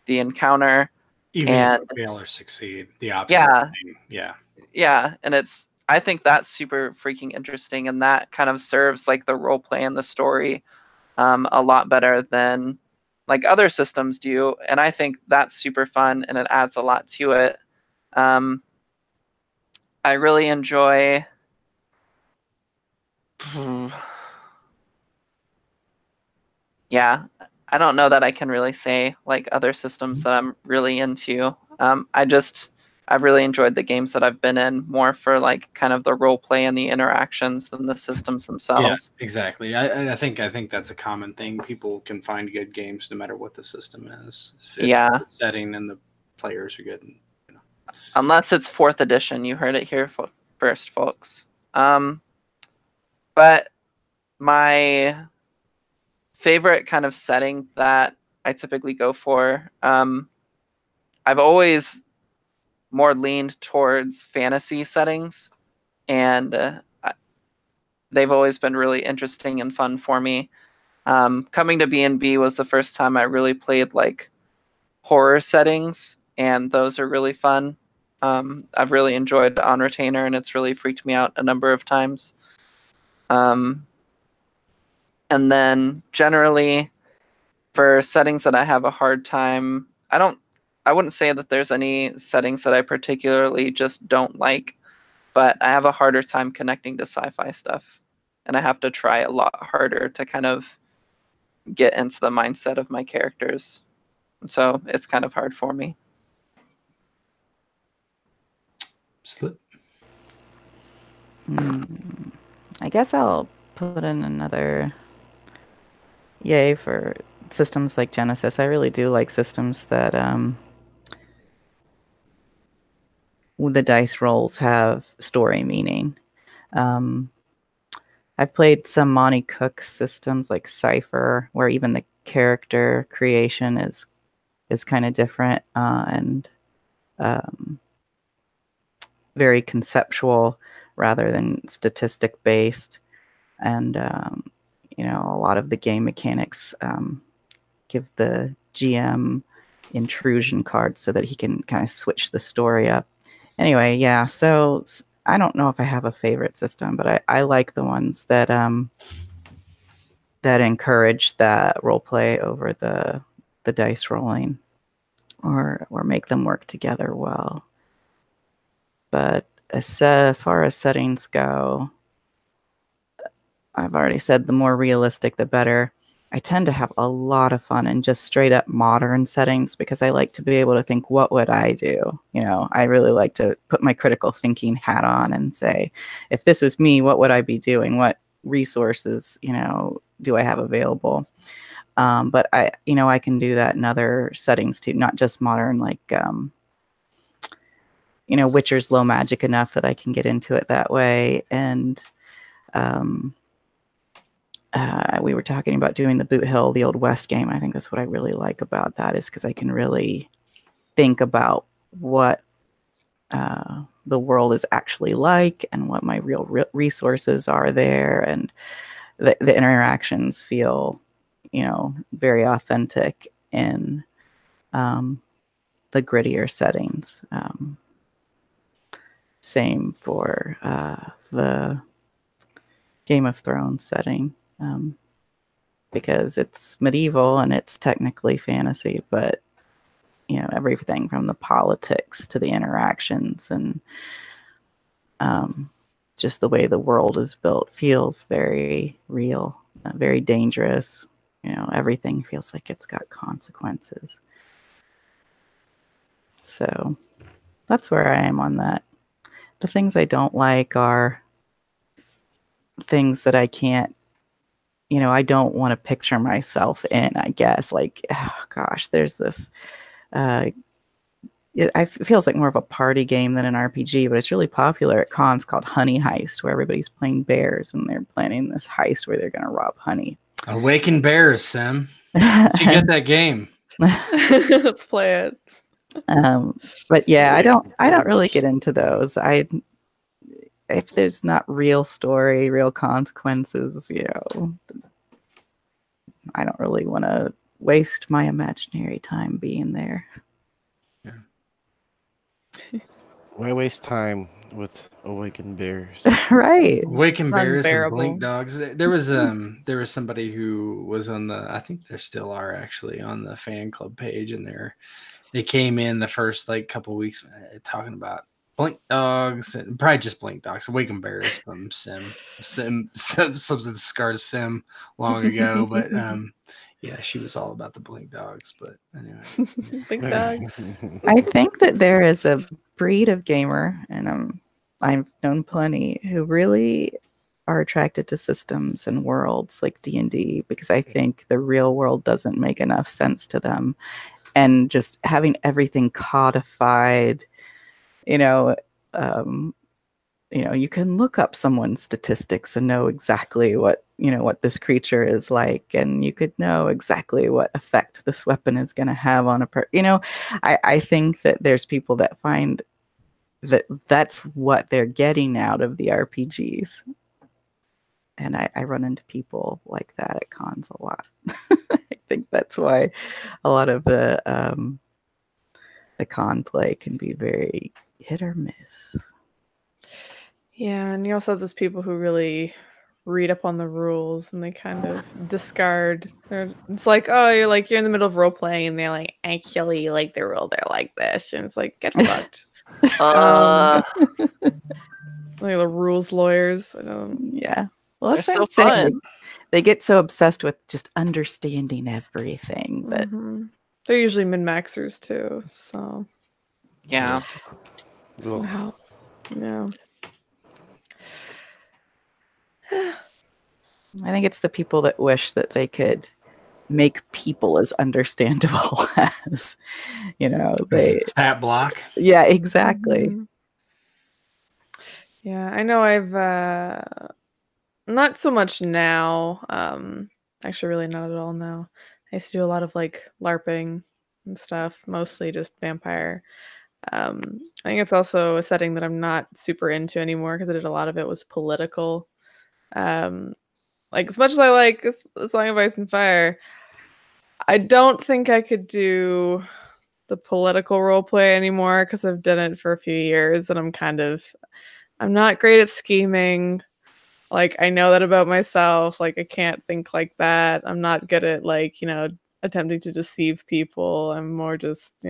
the encounter. Even if you fail or succeed, the opposite thing. Yeah, and I think that's super freaking interesting, and that kind of serves like the role play and the story a lot better than like other systems do, and I think that's super fun and it adds a lot to it. I really enjoy yeah, I don't know that I can really say like other systems that I'm really into. I've really enjoyed the games that I've been in more for like kind of the role play and the interactions than the systems themselves. Yeah, exactly. I think that's a common thing. People can find good games no matter what the system is. If the setting and the players are good. You know. Unless it's 4th edition, you heard it here first, folks. But my favorite kind of setting that I typically go for, I've always more leaned towards fantasy settings, and they've always been really interesting and fun for me. Coming to B&B was the first time I really played like horror settings, and those are really fun. I've really enjoyed On Retainer, and it's really freaked me out a number of times. And then generally for settings that I have a hard time, I wouldn't say that there's any settings that I particularly just don't like, but I have a harder time connecting to sci-fi stuff, and I have to try a lot harder to kind of get into the mindset of my characters. And so it's kind of hard for me. Slip. I guess I'll put in another yay for systems like Genesis. I really do like systems that the dice rolls have story meaning. I've played some Monty Cook systems like Cypher, where even the character creation is kind of different and very conceptual rather than statistic based. And you know, a lot of the game mechanics give the GM intrusion cards so that he can kind of switch the story up. Anyway, yeah, so I don't know if I have a favorite system, but I like the ones that that encourage that role play over the dice rolling, or make them work together well. But as far as settings go, I've already said the more realistic, the better. I tend to have a lot of fun in just straight up modern settings because I like to be able to think, what would I do? You know, I really like to put my critical thinking hat on and say, if this was me, what would I be doing? What resources, you know, do I have available? But I can do that in other settings too, not just modern, like, Witcher's low magic enough that I can get into it that way. And, we were talking about doing the Boot Hill, the Old West game. I think that's what I really like about that, is because I can really think about what the world is actually like and what my real resources are there, and the interactions feel, very authentic in the grittier settings. Same for the Game of Thrones setting. Because it's medieval and it's technically fantasy, but everything from the politics to the interactions and just the way the world is built feels very real, very dangerous. Everything feels like it's got consequences. So that's where I am on that. The things I don't like are things that I can't, I don't want to picture myself in, I guess. Like, oh gosh, there's this, it feels like more of a party game than an RPG, but it's really popular at cons, called Honey Heist, where everybody's playing bears and they're planning this heist where they're going to rob honey. Awaken Bears, Sim. You get that game. Let's play it. But yeah, I don't really get into those. If there's not real story, real consequences, I don't really want to waste my imaginary time being there. Yeah. Why waste time with Awakened Bears? Right. Awakened Bears and Unbearable. Blink Dogs. There was somebody who was on I think there still are actually on the fan club page, and they came in the first couple weeks talking about Blink Dogs, and probably just Blink Dogs. Awakened Bears, something that scarred Sim long ago, but yeah, she was all about the Blink Dogs. But anyway, Blink Dogs. I think that there is a breed of gamer, and I've known plenty, who really are attracted to systems and worlds like D&D, because I think the real world doesn't make enough sense to them. And just having everything codified, you can look up someone's statistics and know exactly what this creature is like, and you could know exactly what effect this weapon is going to have on a I think that there's people that find that that's what they're getting out of the RPGs. And I run into people like that at cons a lot. I think that's why a lot of the con play can be very hit or miss. Yeah, and you also have those people who really read up on the rules and they kind of discard. It's like, oh, you're in the middle of role playing, and they're like, actually, like the rule, they're like this, and it's like, get fucked. Like the rules lawyers. Yeah. Well, that's They're what so I'm saying. fun. They get so obsessed with just understanding everything that they're usually min-maxers too. So Yeah. somehow, yeah. I think it's the people that wish that they could make people as understandable as, they stat block. Yeah, exactly. Mm-hmm. Yeah, I know I've not so much now. Actually really not at all now. I used to do a lot of LARPing and stuff, mostly just vampire. I think it's also a setting that I'm not super into anymore because I did a lot of it was political. As much as I like A Song of Ice and Fire, I don't think I could do the political role play anymore because I've done it for a few years and I'm not great at scheming. Like, I know that about myself. Like, I can't think like that. I'm not good at, like, attempting to deceive people. I'm more just,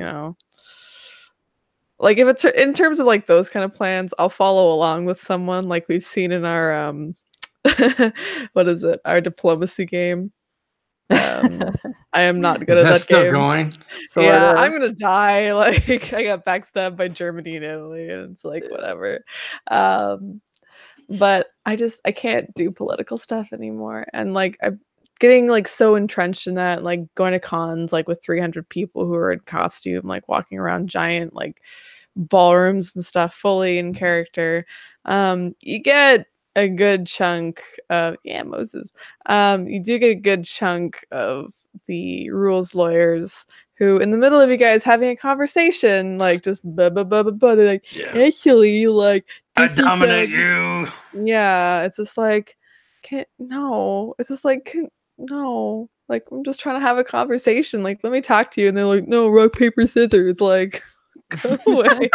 like, if it's in terms of like those kind of plans, I'll follow along with someone like we've seen in our what is it? Our diplomacy game. I am not good Is at that that still game. going? Yeah, Sorta. I'm gonna die. Like, I got backstabbed by Germany and Italy, and it's like whatever. But I can't do political stuff anymore, and like I'm getting like so entrenched in that, like going to cons like with 300 people who are in costume, like walking around giant like ballrooms and stuff, fully in character. You get a good chunk of Moses. You do get a good chunk of the rules lawyers who, in the middle of you guys having a conversation, like just blah blah blah blah blah, they're like, actually, like I this is dominate you. yeah, it's just like, can't no. It's just like no. Like, I'm just trying to have a conversation. Like, let me talk to you. And they're like, no, rock, paper, scissors. Like, go away.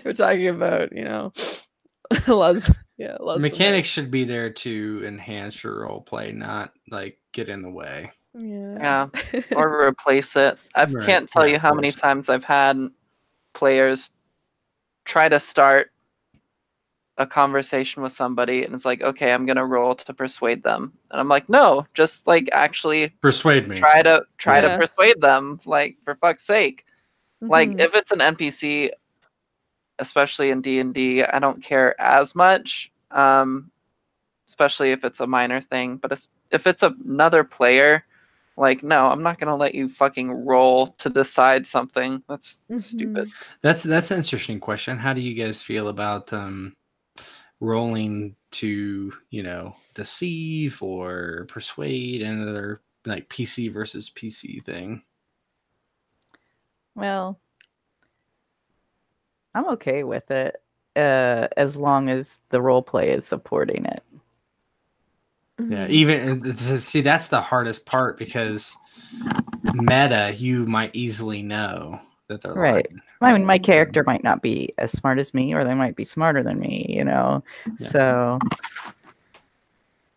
We're talking about, lots. Yeah, lots of Mechanics should be there to enhance your role play, not like get in the way. Yeah. Or replace it. I Right, can't tell yeah, you of how many course. times I've had players try to start a conversation with somebody and it's like, okay, I'm gonna roll to persuade them, and I'm like, no, just like actually Persuade me. try to Yeah. persuade them, like, for fuck's sake. Like, Mhm. if it's an NPC, especially in D&D, I don't care as much, especially if it's a minor thing, but if it's another player, like, no, I'm not gonna let you fucking roll to decide something. That's stupid. That's an interesting question. How do you guys feel about rolling to, deceive or persuade, another like PC versus PC thing? Well, I'm okay with it as long as the role play is supporting it. Yeah, even see, that's the hardest part, because meta, you might easily know that they're Right. lying. I mean, my character might not be as smart as me, or they might be smarter than me, Yeah. So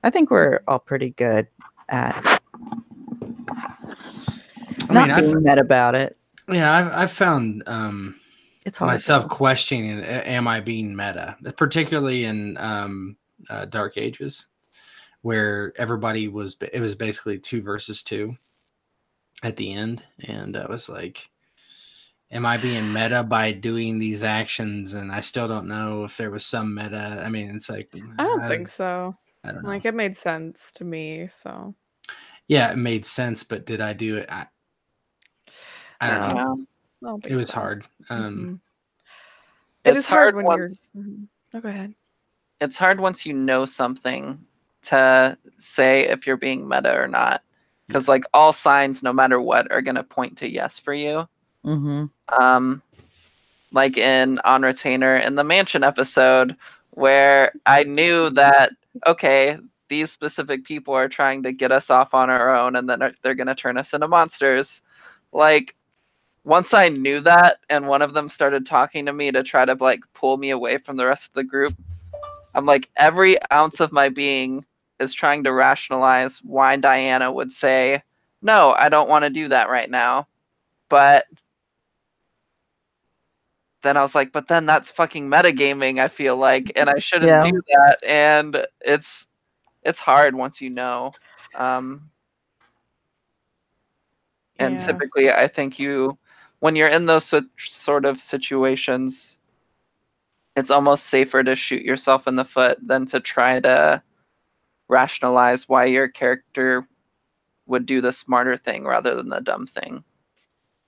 I think we're all pretty good at not being mad about it. Yeah, I've found It's hard, myself though. questioning, am I being meta, particularly in Dark Ages, where it was basically 2 versus 2 at the end, and I was like, am I being meta by doing these actions? And I still don't know if there was some meta. I mean, it's like, I don't think so. I don't know. Like, it made sense to me, so. Yeah, it made sense, but did I do it? I don't know. I don't think It was so. hard. It is hard when once you're. Oh, go ahead. It's hard once you know something to say if you're being meta or not, because like all signs, no matter what, are gonna point to yes for you. Like in On Retainer in the Mansion episode, where I knew that, okay, these specific people are trying to get us off on our own, and then they're gonna turn us into monsters. Like, once I knew that, and one of them started talking to me to try to like pull me away from the rest of the group, I'm like, every ounce of my being is trying to rationalize why Diana would say, no, I don't want to do that right now. But then I was like, but then that's fucking metagaming, I feel like, and I shouldn't do that. And it's hard once you know. And typically, I think when you're in those sort of situations, it's almost safer to shoot yourself in the foot than to try to rationalize why your character would do the smarter thing rather than the dumb thing.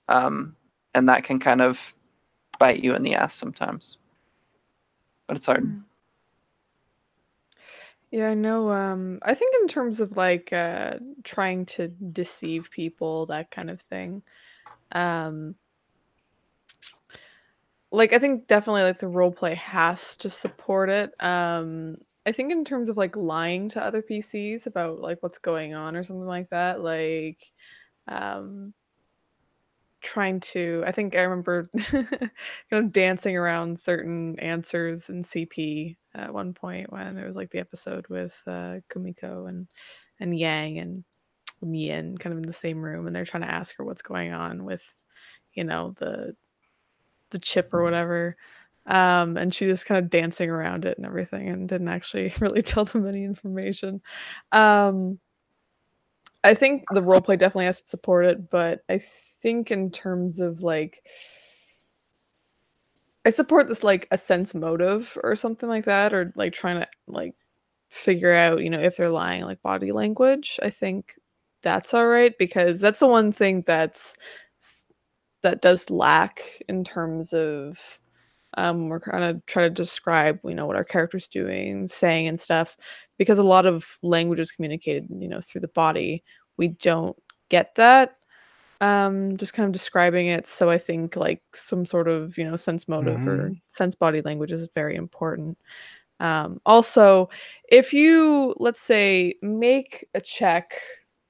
And that can kind of bite you in the ass sometimes. But it's hard. Yeah, I know. I think in terms of like trying to deceive people, that kind of thing. Like, I think definitely like the role play has to support it. I think in terms of like lying to other PCs about like what's going on or something like that, like trying to, I think I remember dancing around certain answers in CP at one point when it was like the episode with Kumiko and Yang and Yin kind of in the same room, and they're trying to ask her what's going on with, the chip or whatever. And she just kind of dancing around it and everything and didn't actually really tell them any information. I think the roleplay definitely has to support it, but I think in terms of like, I support this like a sense motive or something like that, or like trying to like figure out, if they're lying, like body language. I think that's all right, because that's the one thing that does lack in terms of we're kind of trying to describe, what our character's doing, saying and stuff, because a lot of language is communicated, through the body. We don't get that. Just kind of describing it. So I think like some sort of, sense motive or sense body language is very important. Also, if you, let's say, make a check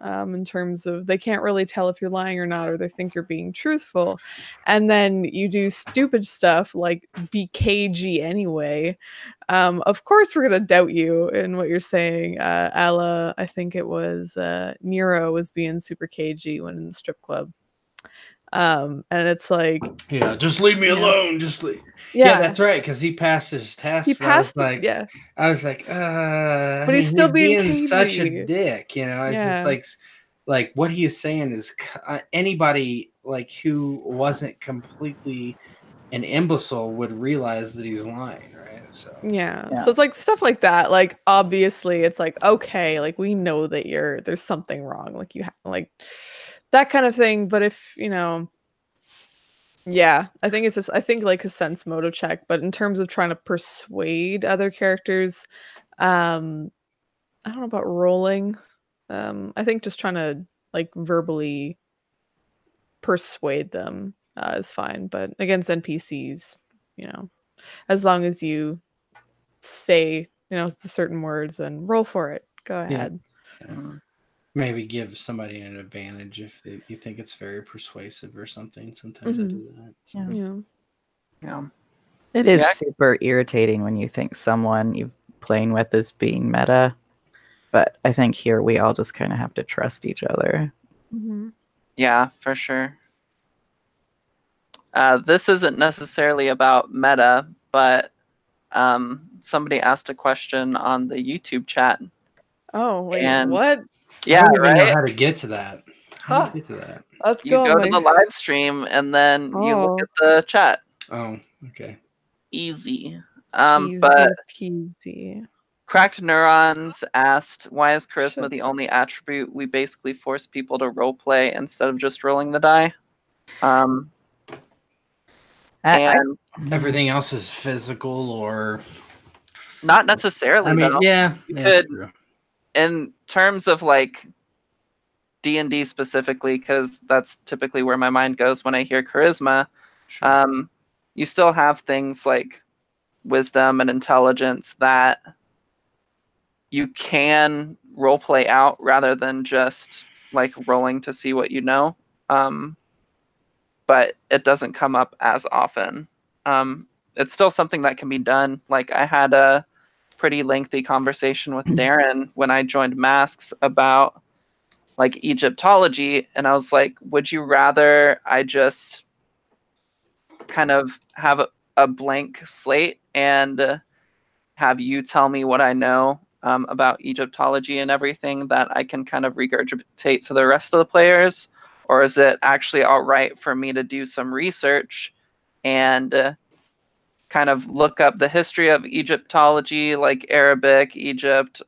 in terms of they can't really tell if you're lying or not, or they think you're being truthful, and then you do stupid stuff like be cagey anyway, of course we're going to doubt you in what you're saying. Ala, I think it was Nero was being super cagey when in the strip club. And it's like, yeah, just leave me alone. Just leave. Yeah. Yeah, that's right. Because he passed his test. He passed. I was like, but he's still being cagey. Such a dick. It's just like what he is saying is anybody like who wasn't completely an imbecile would realize that he's lying, right? So so it's like stuff like that. Like obviously, it's like, okay, like we know that there's something wrong. Like you like that kind of thing. But if I think it's just, I think like a sense motive check. But in terms of trying to persuade other characters, I don't know about rolling. I think just trying to like verbally persuade them is fine. But against NPCs, as long as you say, the certain words and roll for it, go ahead. Yeah. Maybe give somebody an advantage if you think it's very persuasive or something. Sometimes I do that. So. Yeah. It is super irritating when you think someone you're playing with is being meta. But I think here we all just kind of have to trust each other. Mm-hmm. Yeah, for sure. This isn't necessarily about meta, but somebody asked a question on the YouTube chat. Oh, wait, what? Yeah, I don't even right? know how to get to that. How do you get to that? Let's go to the live stream and then you look at the chat. Oh, okay. Easy. Easy but peasy. Cracked Neurons asked, why is charisma the only attribute we basically force people to roleplay instead of just rolling the die? And everything else is physical or not necessarily. I mean, though. yeah, you could, in terms of like D&D specifically, because that's typically where my mind goes when I hear charisma. Sure. You still have things like wisdom and intelligence that you can roleplay out rather than just like rolling to see what you know. But it doesn't come up as often. It's still something that can be done. Like I had a pretty lengthy conversation with Darren when I joined Masks about like Egyptology, and I was like, would you rather I just kind of have a blank slate and have you tell me what I know about Egyptology and everything that I can kind of regurgitate to the rest of the players? Or is it actually all right for me to do some research and kind of look up the history of Egyptology, like Arabic, Egypt,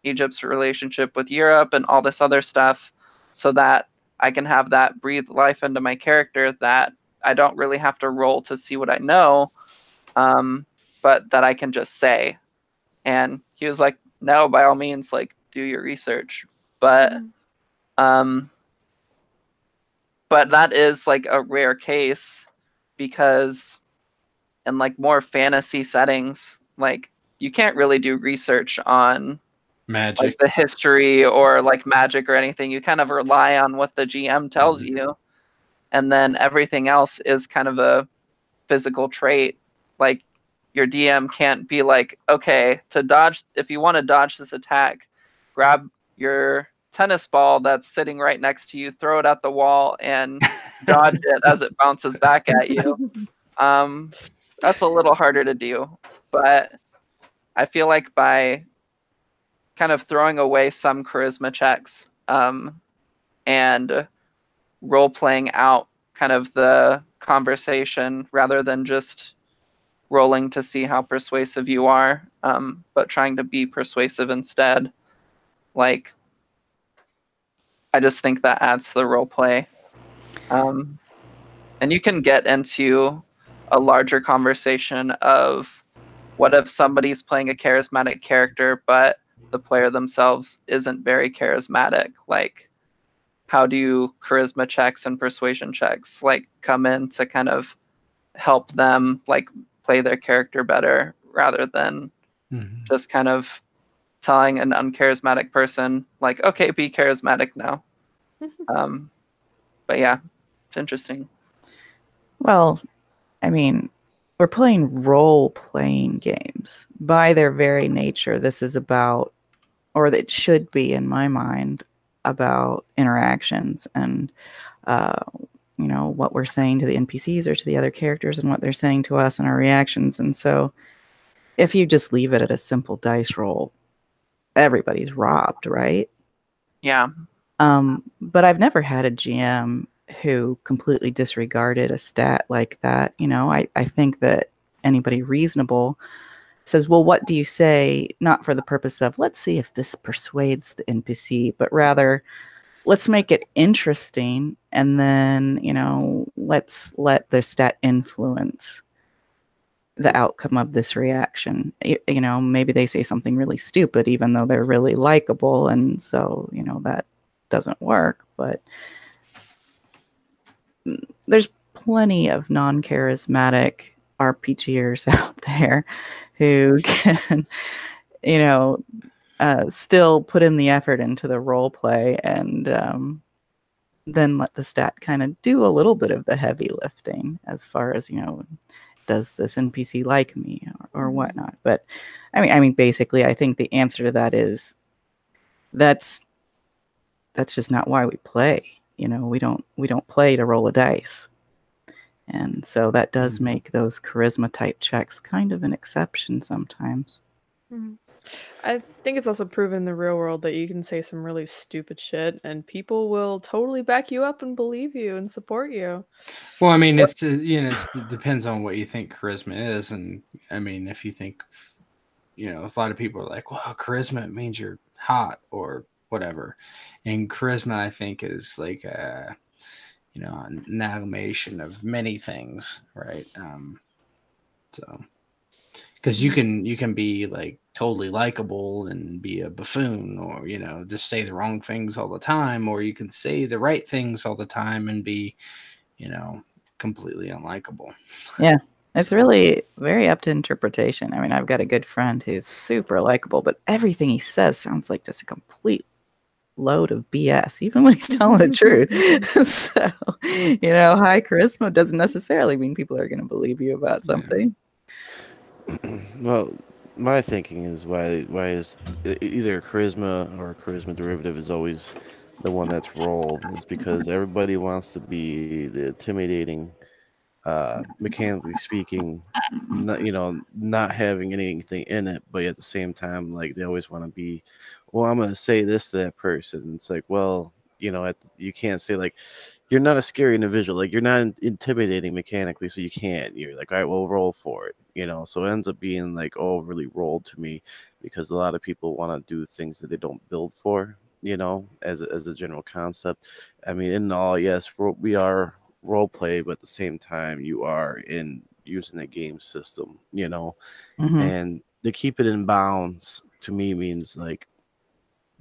Egypt's relationship with Europe and all this other stuff, so that I can have that breathe life into my character, that I don't really have to roll to see what I know, but that I can just say. And he was like, no, by all means, like, do your research. But that is like a rare case, because in like more fantasy settings, like you can't really do research on magic, like the history or like magic or anything. You kind of rely on what the GM tells you. and then everything else is kind of a physical trait. Like your DM can't be like, okay, to dodge, if you want to dodge this attack, grab your tennis ball that's sitting right next to you, throw it at the wall, and dodge it as it bounces back at you. That's a little harder to do, but I feel like by kind of throwing away some charisma checks and role playing out kind of the conversation rather than just rolling to see how persuasive you are, but trying to be persuasive instead. Like, I just think that adds to the role play. And you can get into a larger conversation of what if somebody's playing a charismatic character, but the player themselves isn't very charismatic? Like, how do charisma checks and persuasion checks like come in to kind of help them like play their character better rather than just kind of telling an uncharismatic person like, okay, be charismatic now. But yeah, it's interesting. Well, I mean, we're playing role-playing games. By their very nature, this is about, or it should be in my mind, about interactions and, you know, what we're saying to the NPCs or to the other characters and what they're saying to us and our reactions. And so if you just leave it at a simple dice roll, everybody's robbed, right? Yeah. But I've never had a GM who completely disregarded a stat like that. You know, I think that anybody reasonable says, well, what do you say? Not for the purpose of, let's see if this persuades the NPC, but rather, let's make it interesting. And then, you know, let's let the stat influence the outcome of this reaction. You know, maybe they say something really stupid, even though they're really likable. And so, you know, that doesn't work. But there's plenty of non-charismatic RPGers out there who can, you know, still put in the effort into the role play and then let the stat kind of do a little bit of the heavy lifting as far as, you know, does this NPC like me or whatnot. But I mean, basically, I think the answer to that is that's just not why we play. You know, we don't play to roll a dice. And so that does make those charisma type checks kind of an exception sometimes. I think it's also proven in the real world that you can say some really stupid shit and people will totally back you up and believe you and support you. Well, I mean, it's you know, it depends on what you think charisma is, and I mean, if you think, you know, a lot of people are like, well, charisma means you're hot or whatever, and charisma, I think, is like a, you know, an amalgamation of many things, right? So because you can be like totally likable and be a buffoon, or, you know, just say the wrong things all the time, or you can say the right things all the time and be, you know, completely unlikable. Yeah, it's really very up to interpretation. I mean, I've got a good friend who's super likable, but everything he says sounds like just a complete load of BS, even when he's telling the truth. So, you know, high charisma doesn't necessarily mean people are going to believe you about something. Well, my thinking is why is either charisma or charisma derivative is always the one that's rolled is because everybody wants to be the intimidating, mechanically speaking, not, you know, not having anything in it, but at the same time, like they always want to be, well, I'm gonna say this to that person. It's like, well, you know, you can't say like you're not a scary individual, like you're not intimidating mechanically, so you can't. You're like, all right, well, roll for it, you know. So it ends up being like overly rolled to me because a lot of people want to do things that they don't build for, you know, as a general concept. I mean, in all, yes, we are role play, but at the same time, you are in using the game system, you know, and to keep it in bounds to me means like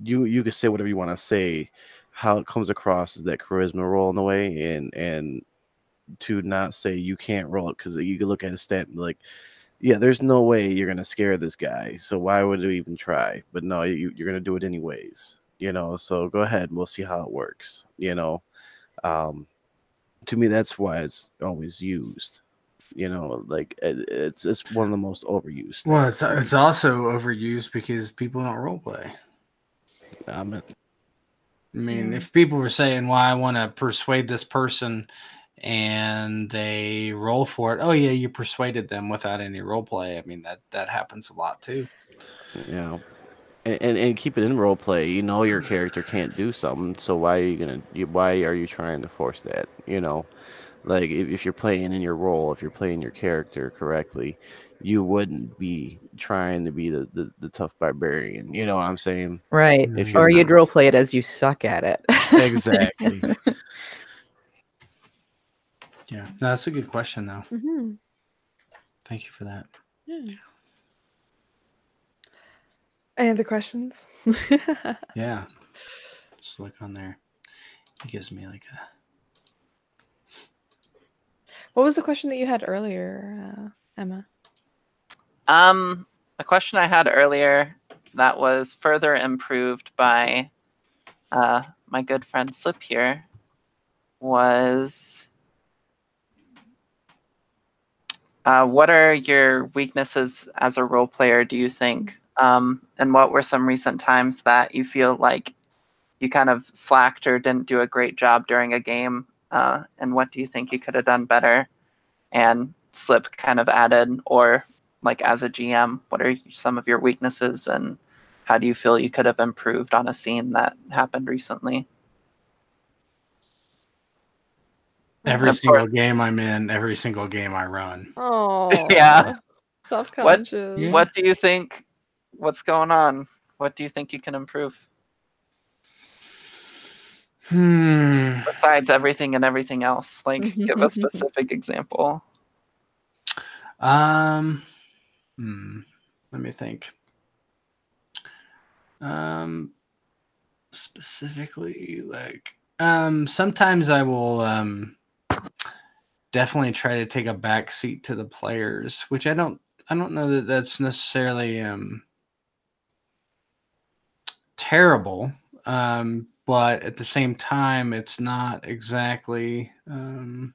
you can say whatever you want to say. How it comes across is that charisma roll in the way, and to not say you can't roll it because you can look at a stat and be like, yeah, there's no way you're gonna scare this guy, so why would you even try? But no, you're gonna do it anyways, you know. So go ahead, and we'll see how it works, you know. to me, that's why it's always used. You know, like it's one of the most overused. Well, things to me. it's also overused because people don't role play. I mean, Yeah. if people were saying, "Well, I want to persuade this person," and they roll for it, oh yeah, you persuaded them without any role play. I mean, that happens a lot too. Yeah. And keep it in role play. You know your character can't do something, so why are why are you trying to force that? You know, like if you're playing in your role, if you're playing your character correctly, you wouldn't be trying to be the tough barbarian. You know what I'm saying? Right. If Or you're you'd role play it as you suck at it. exactly. Yeah, no, that's a good question though. Mm-hmm. Thank you for that. Yeah. Any other questions? Yeah, just look on there. It gives me like a. What was the question that you had earlier, Emma? A question I had earlier that was further improved by my good friend Slip here was, what are your weaknesses as a role player, do you think? And what were some recent times that you feel like you kind of slacked or didn't do a great job during a game? And what do you think you could have done better? And Slip kind of added, or like as a GM, what are some of your weaknesses and how do you feel you could have improved on a scene that happened recently? Every of single course- game I'm in, every single game I run. Oh, Yeah. self-conscious. Yeah. What do you think? What's going on? What do you think you can improve besides everything and everything else? Like, give a specific example. Um. Let me think. Specifically, like, sometimes I will definitely try to take a back seat to the players, which I don't know that that's necessarily terrible. But at the same time, it's not exactly. Am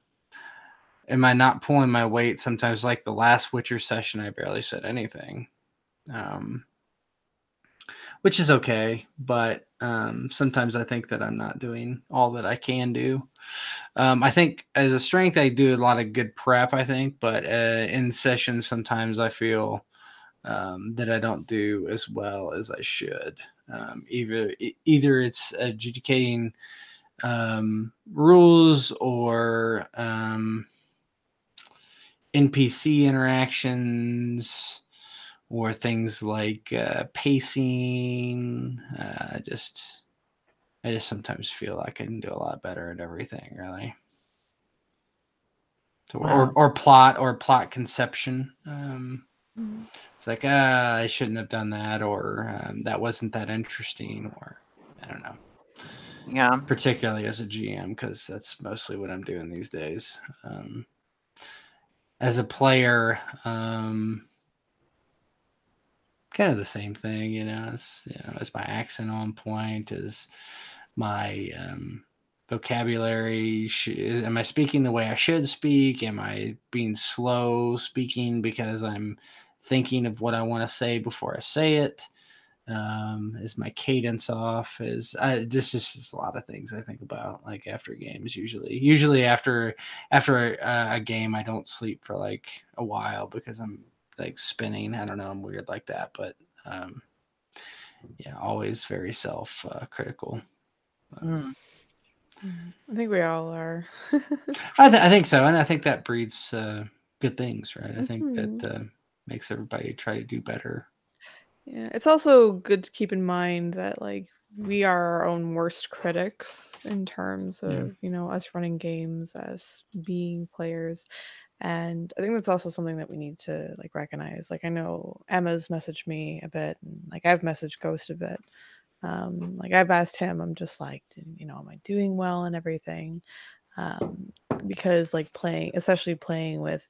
I not pulling my weight? Sometimes, like the last Witcher session, I barely said anything, which is okay. But sometimes I think that I'm not doing all that I can do. I think as a strength, I do a lot of good prep, I think, but in sessions, sometimes I feel that I don't do as well as I should. Either it's adjudicating rules or NPC interactions or things like pacing. I just sometimes feel like I can do a lot better at everything, really. So, Wow. or plot conception. It's like I shouldn't have done that, or that wasn't that interesting, or I don't know. Yeah. Particularly as a GM, because that's mostly what I'm doing these days. As a player, kind of the same thing, is my accent on point? Is my vocabulary? Am I speaking the way I should speak? Am I being slow speaking because I'm thinking of what I want to say before I say it? Is my cadence off? This is just a lot of things I think about, like after games. Usually after a game, I don't sleep for like a while because I'm like spinning. I don't know, I'm weird like that, but yeah, always very self critical. I think we all are. I think so, and I think that breeds good things, right? I think Mhm. that makes everybody try to do better. Yeah, it's also good to keep in mind that like we are our own worst critics in terms of, us running games as being players. And I think that's also something that we need to like recognize. Like I know Emma's messaged me a bit and like I've messaged Ghost a bit. Like I've asked him, I'm just like, am I doing well and everything? Because like especially playing with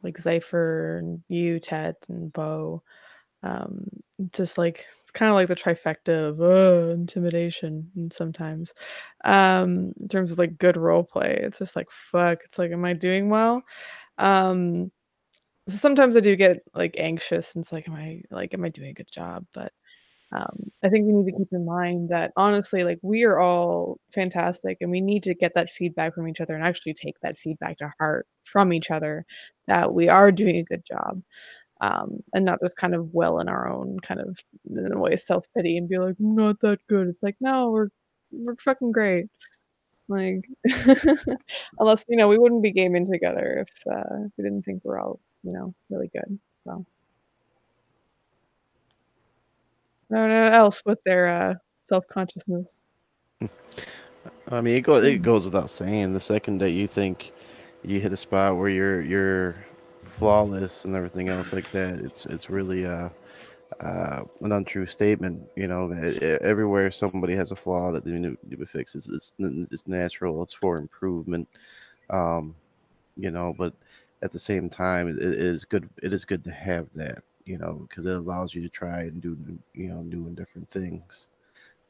like Zypher and you, Ted, and Bo, Just like it's kind of like the trifecta of intimidation, and sometimes in terms of like good role play, it's just like fuck. It's like, am I doing well? Um, so sometimes I do get like anxious, and it's like, am I doing a good job? But I think we need to keep in mind that honestly, like we are all fantastic, and we need to get that feedback from each other, and actually take that feedback to heart from each other that we are doing a good job, and not just kind of well in our own kind of in a way self pity and be like, "I'm not that good." It's like, no, we're fucking great. Like, unless we wouldn't be gaming together if we didn't think we're all really good. So. No one else with their self-consciousness. I mean, it goes without saying. The second that you think you hit a spot where you're flawless and everything else like that, it's really an untrue statement. You know, everywhere somebody has a flaw that they need to fix, it's natural. It's for improvement. Um, you know, but at the same time, it is good. It is good to have that. You know, because it allows you to try and do new and different things.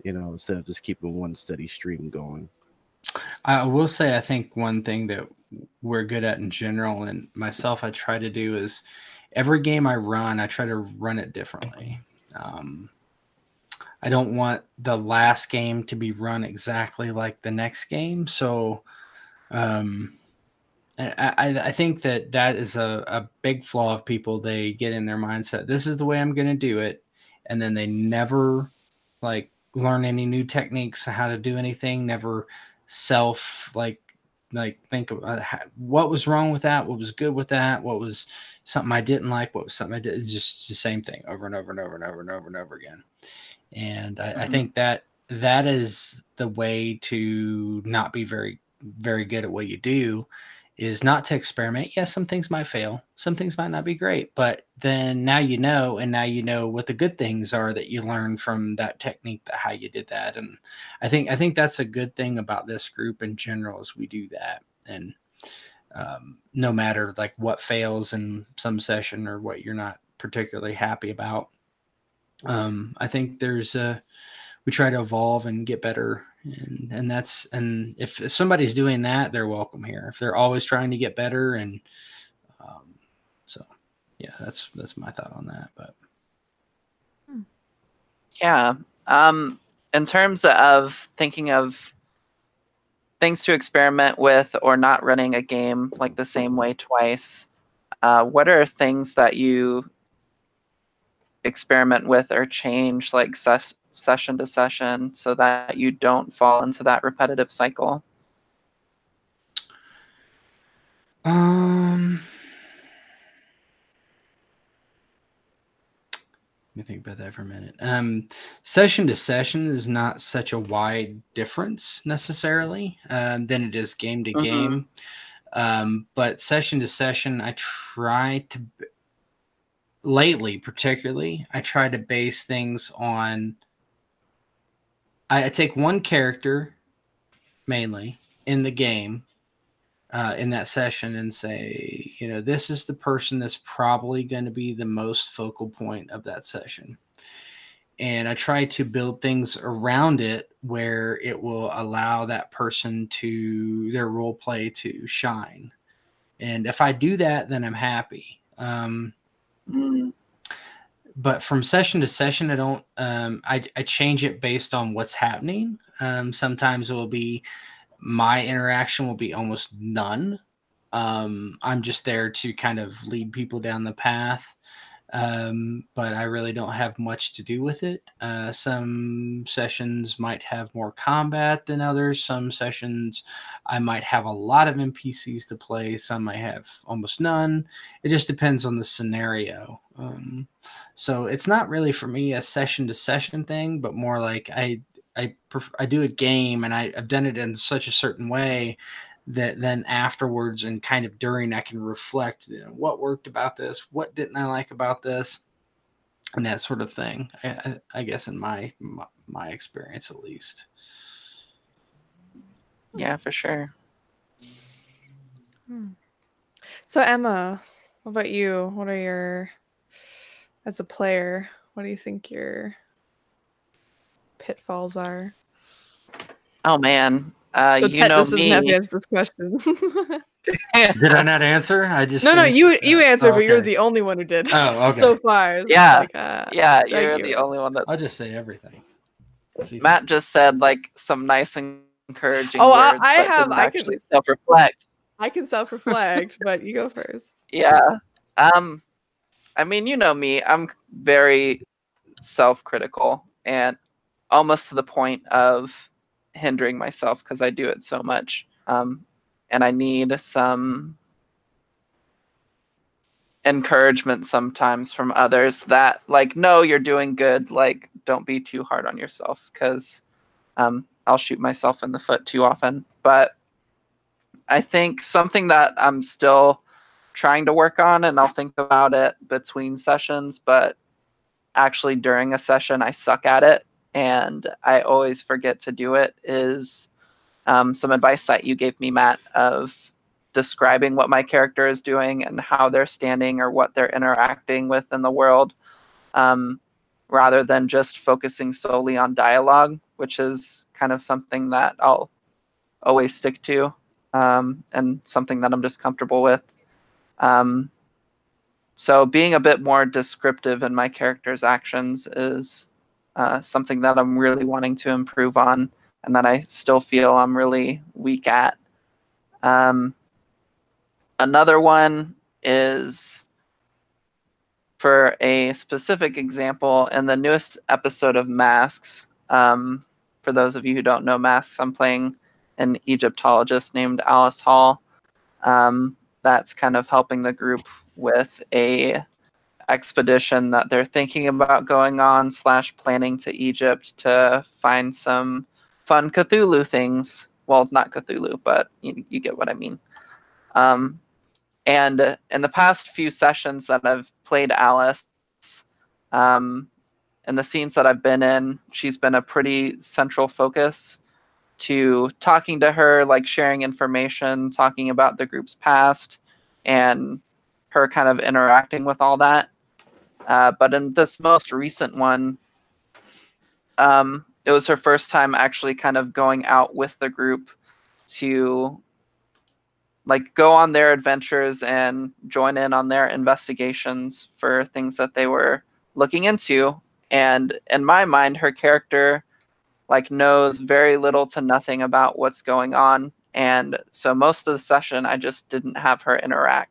You know, instead of just keeping one steady stream going. I will say, I think one thing that we're good at in general, and myself, I try to do is every game I run, I try to run it differently. I don't want the last game to be run exactly like the next game. So I think that is a big flaw of people. They get in their mindset, this is the way I'm going to do it. And then they never like learn any new techniques, how to do anything, never self think about what was wrong with that, what was good with that, what was something I didn't like, what was something I did. It's just the same thing over and over and over and over and over and over again. And I think that is the way to not be very, very good at what you do, is not to experiment. Yes, some things might fail. Some things might not be great, but then now you know, and now you know what the good things are that you learned from that technique, that how you did that. And I think that's a good thing about this group in general, is we do that. And no matter like what fails in some session or what you're not particularly happy about, I think we try to evolve and get better, and if somebody's doing that, they're welcome here. If they're always trying to get better, and so yeah, that's my thought on that. But yeah, in terms of thinking of things to experiment with or not running a game like the same way twice, what are things that you experiment with or change like session to session so that you don't fall into that repetitive cycle? Let me think about that for a minute. Session to session is not such a wide difference necessarily than it is game to game. But session to session, I try to, lately particularly, I try to base things on, I take one character mainly in the game, in that session, and say, this is the person that's probably going to be the most focal point of that session. And I try to build things around it where it will allow that person to, their role play to shine. And if I do that, then I'm happy. But from session to session, I don't, I change it based on what's happening. Sometimes it will be, my interaction will be almost none. I'm just there to kind of lead people down the path. But I really don't have much to do with it. Some sessions might have more combat than others. Some sessions I might have a lot of NPCs to play. Some might have almost none. It just depends on the scenario. So it's not really for me a session to session thing, but more like I do a game, and I've done it in such a certain way that then afterwards and kind of during, I can reflect, what worked about this, what didn't I like about this, and that sort of thing. I guess in my experience, at least. Yeah, for sure. So Emma, what about you? What are your as a player, what do you think your pitfalls are? Oh man, So you know just doesn't have to me. answer this question. Did I not answer? I just No, answered. you answered, but you're okay. the only one who did. Oh, okay. So far, it's Yeah, like, yeah, drag you're you the in. only one that. I'll just say everything. Matt just said like some nice encouraging Oh, words, I but have. didn't actually self-reflect. I can self-reflect, but you go first. Yeah. I mean, you know me. I'm very self-critical and almost to the point of hindering myself because I do it so much. And I need some encouragement sometimes from others that like, no, you're doing good. Like, don't be too hard on yourself because I'll shoot myself in the foot too often. But I think something that I'm still trying to work on, and I'll think about it between sessions, but actually during a session I suck at it and I always forget to do it, is some advice that you gave me, Matt, of describing what my character is doing and how they're standing or what they're interacting with in the world, rather than just focusing solely on dialogue, which is kind of something that I'll always stick to, and something that I'm just comfortable with. So being a bit more descriptive in my character's actions is something that I'm really wanting to improve on, and that I still feel I'm really weak at. Another one is, for a specific example, in the newest episode of Masks. For those of you who don't know Masks, I'm playing an Egyptologist named Alice Hall. That's kind of helping the group with a expedition that they're thinking about going on / planning to Egypt to find some fun Cthulhu things. Well, not Cthulhu, but you get what I mean. And in the past few sessions that I've played Alice, and the scenes that I've been in, she's been a pretty central focus to talking to her, like sharing information, talking about the group's past, and her kind of interacting with all that. But in this most recent one, it was her first time actually kind of going out with the group to like go on their adventures and join in on their investigations for things that they were looking into. And in my mind, her character like knows very little to nothing about what's going on. And so most of the session, I just didn't have her interact.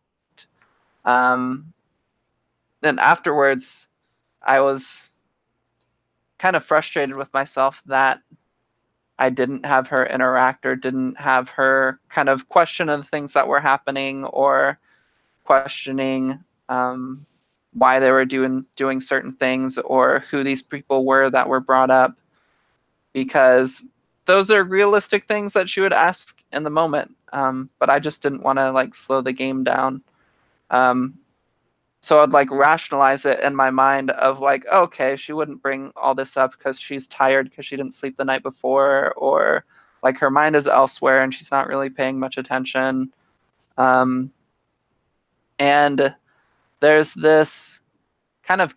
Then afterwards, I was kind of frustrated with myself that I didn't have her interact or didn't have her kind of question the things that were happening or questioning why they were doing certain things or who these people were that were brought up, because those are realistic things that she would ask in the moment. But I just didn't want to like slow the game down. So I'd like rationalize it in my mind of like, okay, she wouldn't bring all this up because she's tired because she didn't sleep the night before, or like her mind is elsewhere and she's not really paying much attention. And there's this kind of,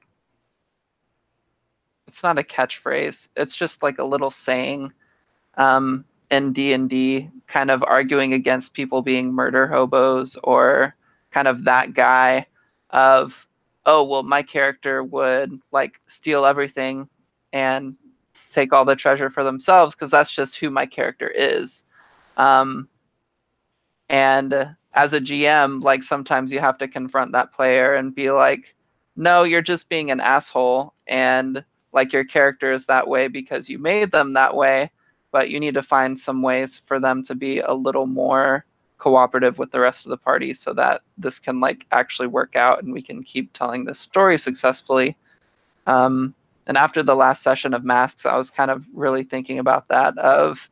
it's not a catchphrase, it's just like a little saying in D&D, kind of arguing against people being murder hobos, or kind of that guy of, oh, well, my character would like steal everything and take all the treasure for themselves because that's just who my character is. And as a GM, like sometimes you have to confront that player and be like, no, you're just being an asshole, and like your character is that way because you made them that way, but you need to find some ways for them to be a little more cooperative with the rest of the party so that this can like actually work out and we can keep telling this story successfully. And after the last session of Masks, I was kind of really thinking about that of,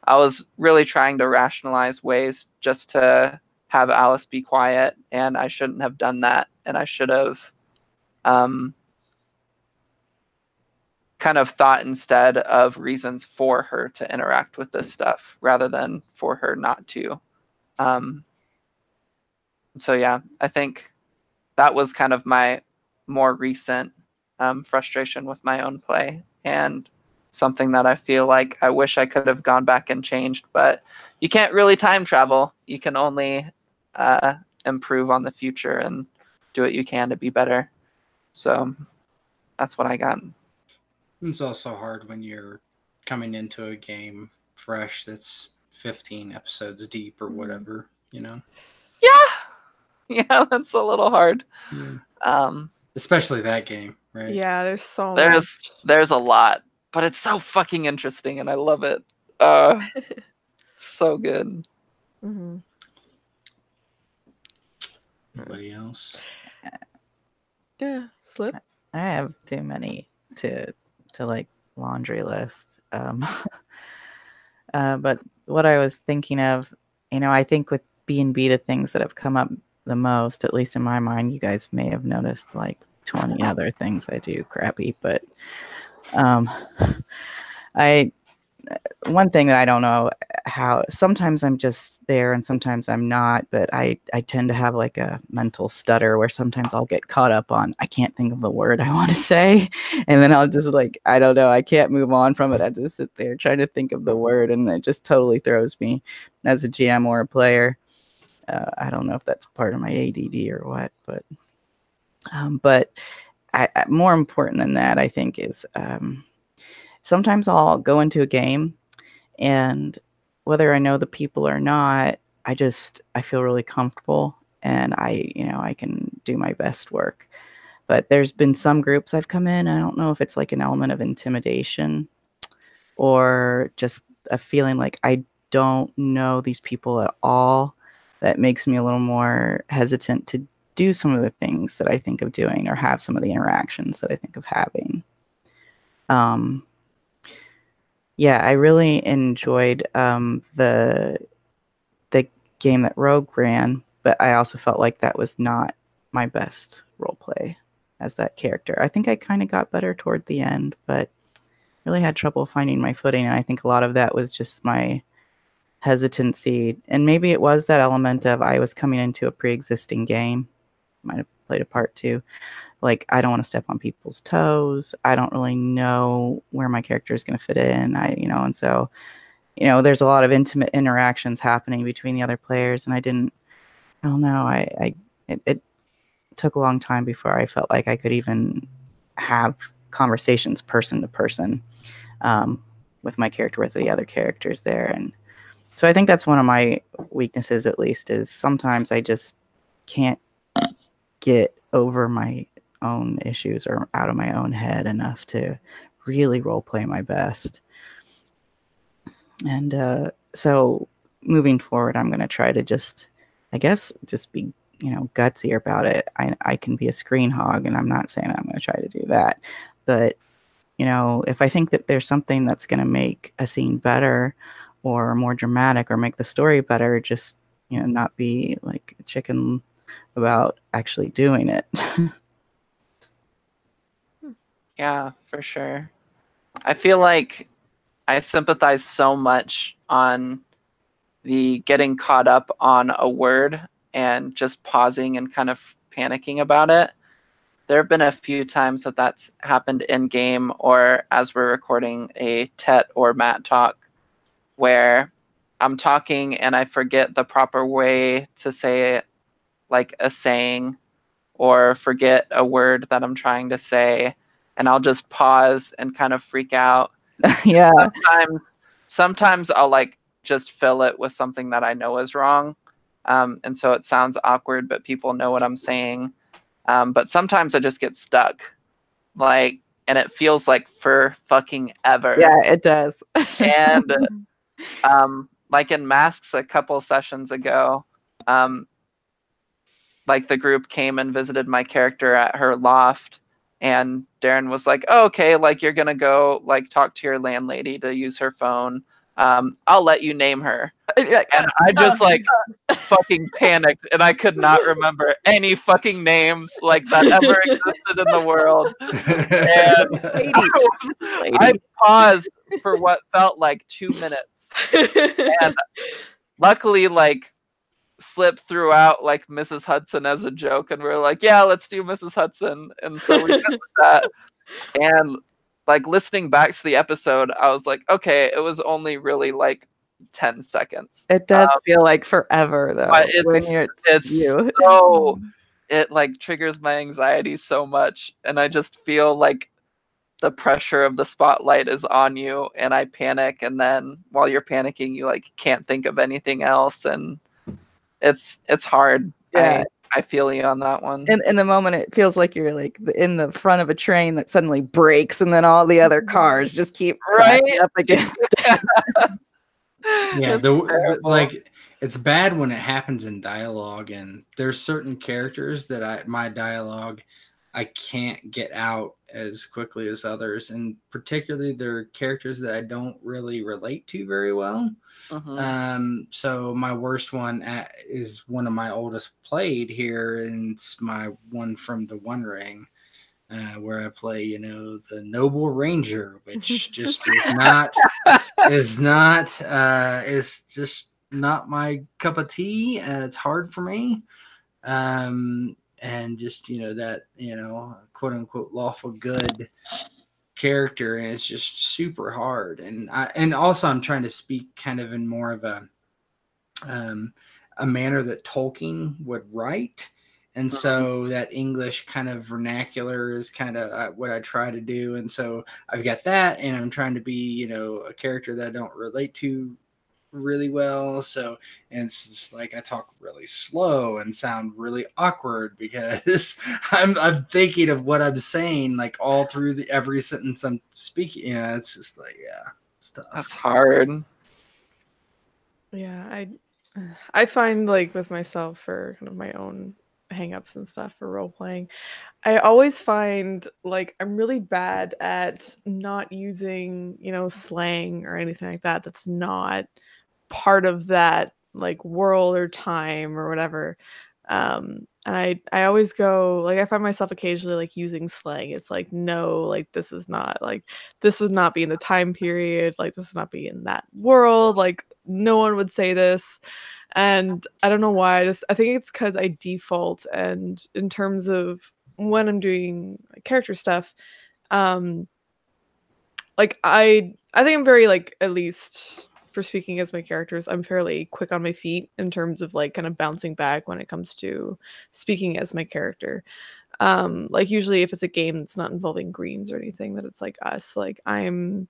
I was really trying to rationalize ways just to have Alice be quiet, and I shouldn't have done that, and I should have kind of thought instead of reasons for her to interact with this stuff rather than for her not to. So yeah, I think that was kind of my more recent frustration with my own play, and something that I feel like I wish I could have gone back and changed, but you can't really time travel. You can only improve on the future and do what you can to be better. So that's what I got. It's also hard when you're coming into a game fresh that's 15 episodes deep or whatever, you know? Yeah, that's a little hard. Yeah. Especially that game, right? Yeah, there's so much. There's a lot, but it's so fucking interesting and I love it. So good. Mm-hmm. Anybody else? Yeah, Slip. I have too many to like laundry list. But what I was thinking of, I think with B&B, the things that have come up the most, at least in my mind, you guys may have noticed like 20 other things I do crappy, but one thing that I don't know how, sometimes I'm just there and sometimes I'm not, but I tend to have like a mental stutter where sometimes I'll get caught up on, I can't think of the word I want to say. And then I'll just like, I don't know, I can't move on from it. I just sit there trying to think of the word and it just totally throws me as a GM or a player. I don't know if that's part of my ADD or what, but more important than that, I think is, sometimes I'll go into a game and whether I know the people or not, I feel really comfortable and I can do my best work. But there's been some groups I've come in, I don't know if it's like an element of intimidation or just a feeling like I don't know these people at all, that makes me a little more hesitant to do some of the things that I think of doing or have some of the interactions that I think of having. Yeah, I really enjoyed the game that Rogue ran, but I also felt like that was not my best role play as that character. I think I kind of got better toward the end, but really had trouble finding my footing, and I think a lot of that was just my hesitancy, and maybe it was that element of I was coming into a pre-existing game. Might have played a part too. Like, I don't want to step on people's toes. I don't really know where my character is going to fit in. And so, there's a lot of intimate interactions happening between the other players. And I don't know. It took a long time before I felt like I could even have conversations person to person with my character, with the other characters there. And so I think that's one of my weaknesses, at least, is sometimes I just can't get over my own issues or out of my own head enough to really role play my best. And so moving forward, I'm going to try to just be, gutsier about it. I can be a screen hog, and I'm not saying I'm going to try to do that. But, if I think that there's something that's going to make a scene better or more dramatic or make the story better, just, not be like a chicken about actually doing it. Yeah, for sure. I feel like I sympathize so much on the getting caught up on a word and just pausing and kind of panicking about it. There have been a few times that that's happened in game or as we're recording a Tet or Matt talk where I'm talking and I forget the proper way to say it, like a saying, or forget a word that I'm trying to say, and I'll just pause and kind of freak out. Yeah. Sometimes I'll like just fill it with something that I know is wrong. And so it sounds awkward, but people know what I'm saying. But sometimes I just get stuck. And it feels like for fucking ever. Yeah, it does. And like in Masks a couple sessions ago, like the group came and visited my character at her loft, and Darren was like, oh, okay, like you're gonna go like talk to your landlady to use her phone. I'll let you name her. And I just like fucking panicked, and I could not remember any fucking names like that ever existed in the world. And I paused for what felt like 2 minutes. And luckily, like slip throughout like Mrs. Hudson as a joke, and we're like, yeah, let's do Mrs. Hudson. And so we did that. And like listening back to the episode, I was like, okay, it was only really like 10 seconds. It does feel like forever though But when it's you. so it like triggers my anxiety so much, and I just feel like the pressure of the spotlight is on you, and I panic, and then while you're panicking, you like can't think of anything else, and it's hard. Yeah. I feel you on that one. In the moment, it feels like you're like in the front of a train that suddenly breaks, and then all the other cars just keep crashing up against it. Yeah, like it's bad when it happens in dialogue, and there's certain characters that my dialogue I can't get out as quickly as others, and particularly there are characters that I don't really relate to very well. So my worst one is one of my oldest played here, and it's my one from the One Ring, where I play, the Noble Ranger, which just is just not my cup of tea. It's hard for me. And just, that, quote unquote lawful good character, and it's just super hard. And also I'm trying to speak kind of in more of a manner that Tolkien would write. And so that English kind of vernacular is kind of what I try to do. And so I've got that, and I'm trying to be, a character that I don't relate to really well. So, and it's just like I talk really slow and sound really awkward because I'm thinking of what I'm saying like all through every sentence I'm speaking. It's just like, it's tough. That's hard. Yeah, I find like with myself for kind of my own hangups and stuff for role playing, I always find like I'm really bad at not using, slang or anything like that that's not part of that like world or time or whatever. And I always go like I find myself occasionally like using slang. It's like, no, like this is not like this would not be in the time period, like this would not be in that world, like no one would say this. And I don't know why, I think it's because I default, and in terms of when I'm doing like, character stuff, like I think I'm very like, at least for speaking as my characters, I'm fairly quick on my feet in terms of like kind of bouncing back when it comes to speaking as my character. Like usually if it's a game that's not involving greens or anything, that it's like us, like I've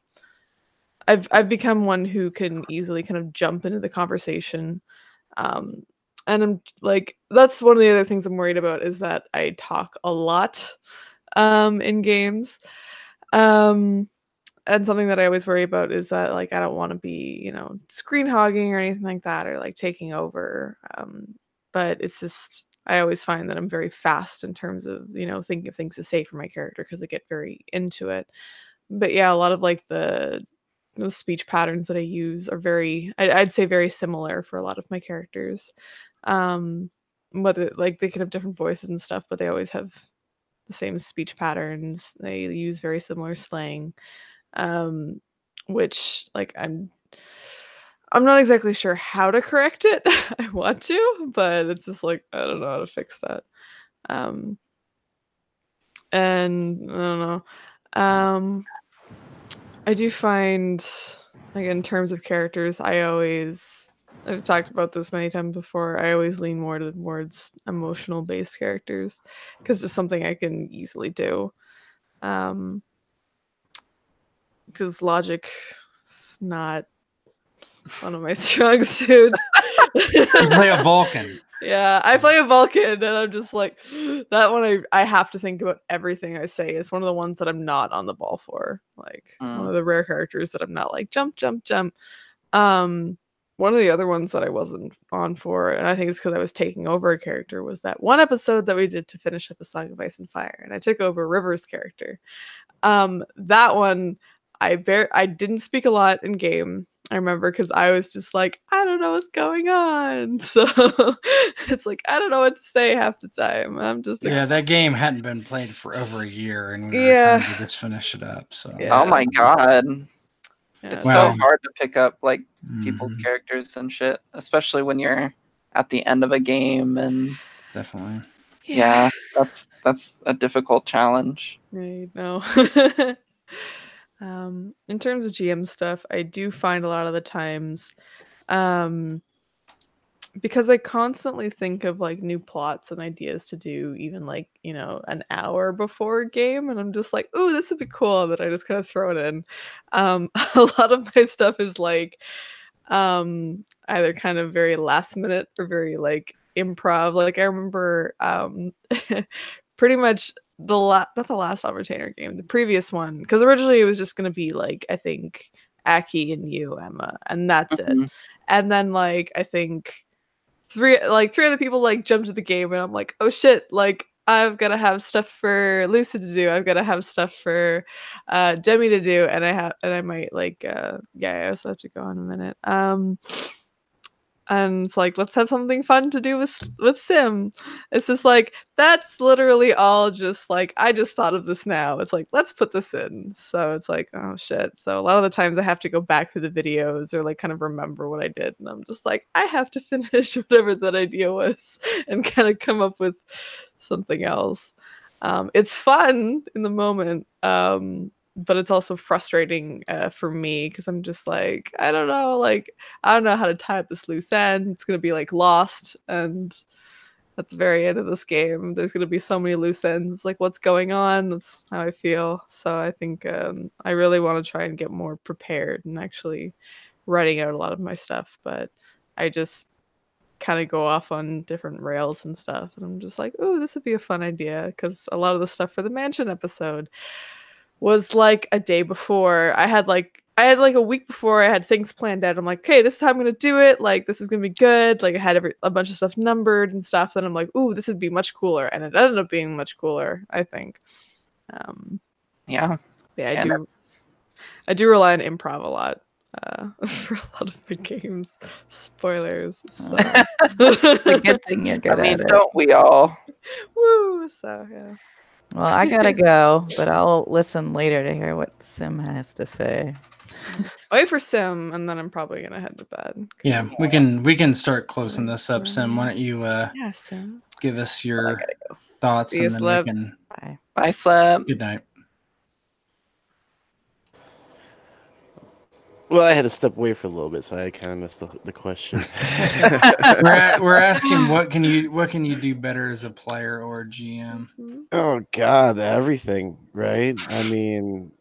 become one who can easily kind of jump into the conversation. And I'm like, that's one of the other things I'm worried about, is that I talk a lot in games. And something that I always worry about is that like I don't want to be, screen hogging or anything like that, or like taking over. But it's just I always find that I'm very fast in terms of, thinking of things to say for my character because I get very into it. But yeah, a lot of like the speech patterns that I use are I'd say very similar for a lot of my characters. Whether like they can have different voices and stuff, but they always have the same speech patterns. They use very similar slang. Which like I'm not exactly sure how to correct it. I want to, but it's just like I don't know how to fix that. And I don't know. I do find like in terms of characters, I've talked about this many times before. I always lean more towards emotional based characters because it's something I can easily do. Because logic is not one of my strong suits. You play a Vulcan. Yeah, I play a Vulcan, and I'm just like, that one I have to think about everything I say. It's one of the ones that I'm not on the ball for. Like, one of the rare characters that I'm not like, jump, jump, jump. One of the other ones that I wasn't on for, and I think it's because I was taking over a character, was that one episode that we did to finish up A Song of Ice and Fire, and I took over River's character. That one, I didn't speak a lot in game. I remember because I was just like, I don't know what's going on. So it's like, I don't know what to say half the time. I'm just that game hadn't been played for over a year, and we were trying to just finish it up. So Oh my god. It's so hard to pick up like people's characters and shit, especially when you're at the end of a game, and Definitely. yeah, that's a difficult challenge. Right. No. In terms of GM stuff, I do find a lot of the times, because I constantly think of like new plots and ideas to do, even like, an hour before a game, and I'm just like, "Ooh, this would be cool," and then I just kind of throw it in. A lot of my stuff is like, either kind of very last minute or very like improv. Like I remember, pretty much not the last Overtainer game, the previous one, because originally it was just gonna be like, I think Aki and you, Emma, and that's it. Mhm. And then like I think three other people like jumped to the game, and I'm like, oh shit, like I've got to have stuff for Lucy to do. I've got to have stuff for Demi to do, and I might like yeah, I also have to go in a minute. And it's like, let's have something fun to do with Sim. It's just like, that's literally all just like, I just thought of this now. It's like, let's put this in. So it's like, oh shit. So a lot of the times I have to go back through the videos or like kind of remember what I did. And I'm just like, I have to finish whatever that idea was and kind of come up with something else. It's fun in the moment. But it's also frustrating for me because I'm just like, I don't know, like I don't know how to tie up this loose end. It's gonna be like lost, and at the very end of this game, there's gonna be so many loose ends. Like, what's going on? That's how I feel. So I think I really want to try and get more prepared and actually writing out a lot of my stuff. But I just kind of go off on different rails and stuff, and I'm just like, oh, this would be a fun idea because a lot of the stuff for the mansion episode was like a day before. I had like a week before I had things planned out. I'm like, okay, this is how I'm gonna do it. Like, this is gonna be good. Like, I had a bunch of stuff numbered and stuff. Then I'm like, ooh, this would be much cooler, and it ended up being much cooler, I think. Yeah, Yeah, and I do rely on improv a lot for a lot of the games. Spoilers. So. It's a good thing you're good I mean, at it. don't we all? Woo! So yeah. Well, I gotta go, but I'll listen later to hear what Sim has to say. Wait for Sim, and then I'm probably gonna head to bed. Yeah, we can start closing this up, Sim. Why don't you Yeah, Sim. give us your thoughts, See you, and then Slip. we can. Bye. Bye, Slip. Good night. Well, I had to step away for a little bit, so I kind of missed the question. We're asking what can you do better as a player or GM? Oh God, everything, right? I mean,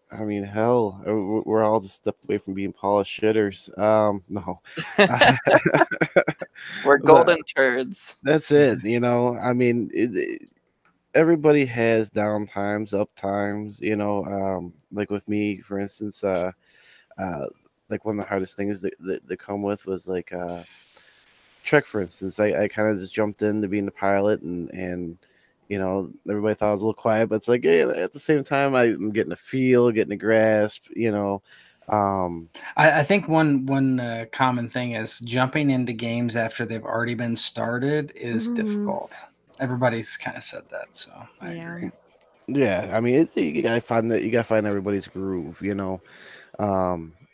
hell, we're all just stepped away from being polished shitters. No, We're golden turds. that's it. I mean, everybody has down times, up times. Like with me, for instance, like one of the hardest things that come with was like Trek, for instance. I kind of just jumped into being the pilot, and everybody thought I was a little quiet, but it's like, yeah, at the same time, I'm getting a feel, getting a grasp. I think one common thing is jumping into games after they've already been started is difficult. Everybody's kind of said that, so I agree. Yeah, I mean, you gotta find everybody's groove,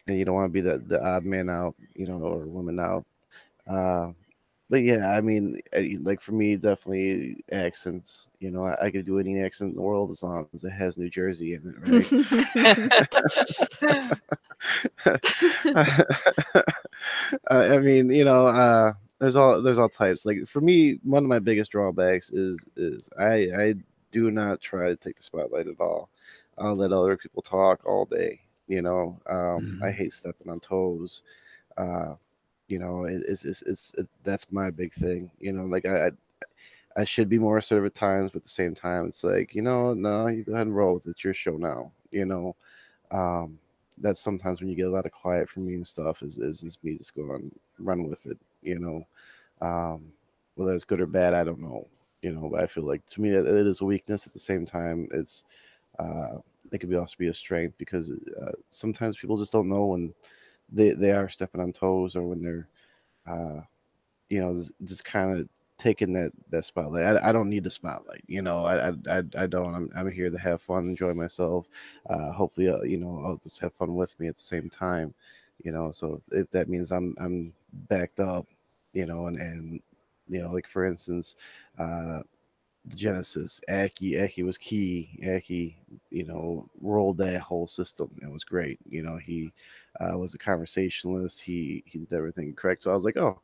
and you don't want to be the odd man out, or woman out. But yeah, I mean, like for me, definitely accents. I could do any accent in the world as long as it has New Jersey in it, right? I mean, there's all types. Like for me, one of my biggest drawbacks is I do not try to take the spotlight at all. I'll let other people talk all day. I hate stepping on toes. That's my big thing. Like I should be more assertive at times, but at the same time, it's like, no, you go ahead and roll with it. It's your show now. That's sometimes when you get a lot of quiet from me and stuff is me just going run with it. Whether it's good or bad, I don't know. But I feel like to me it is a weakness. At the same time, it could also be a strength because sometimes people just don't know when they are stepping on toes or when they're just kind of taking that spotlight. I don't need the spotlight. I don't. I'm here to have fun, enjoy myself. Hopefully, others have fun with me at the same time. So if that means I'm backed up, and Like for instance, the Genesis, Aki was key. Aki, rolled that whole system. It was great. He was a conversationalist. He did everything correct. So I was like, oh,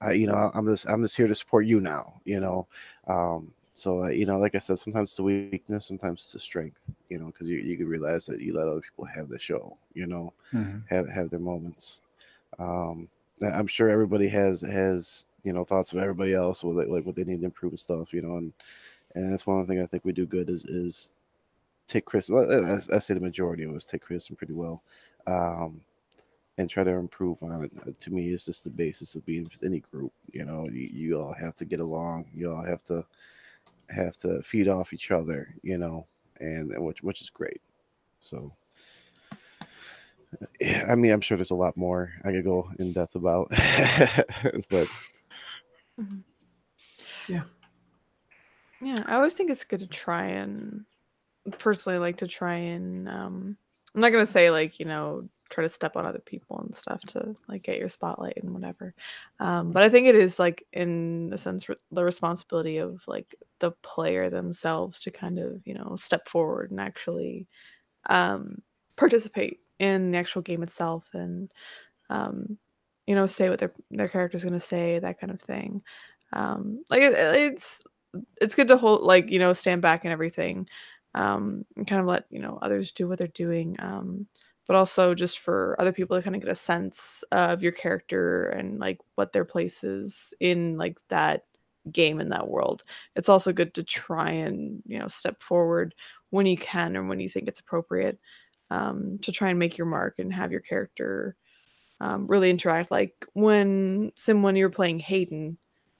I'm just here to support you now. So like I said, sometimes it's a weakness, sometimes it's a strength. Because you can realize that you let other people have the show. Have their moments. Um, I'm sure everybody has thoughts of everybody else with like what they need to improve and stuff. And that's one thing I think we do good is take Chris. Well, I say the majority of us take Kristen pretty well, and try to improve on it. To me, it's just the basis of being with any group. You all have to get along. You all have to feed off each other. And which is great. So. Yeah, I mean, I'm sure there's a lot more I could go in depth about, but yeah, I always think it's good to try and personally like to try and I'm not gonna say like try to step on other people and stuff to like get your spotlight and whatever, but I think it is like in a sense the responsibility of like the player themselves to kind of step forward and actually participate in the actual game itself and say what their character's going to say, that kind of thing. Like it's good to hold like stand back and everything, and kind of let others do what they're doing, but also just for other people to kind of get a sense of your character and like what their place is in like that game in that world. It's also good to try and step forward when you can and when you think it's appropriate, to try and make your mark and have your character really interact. Like when you were playing Hayden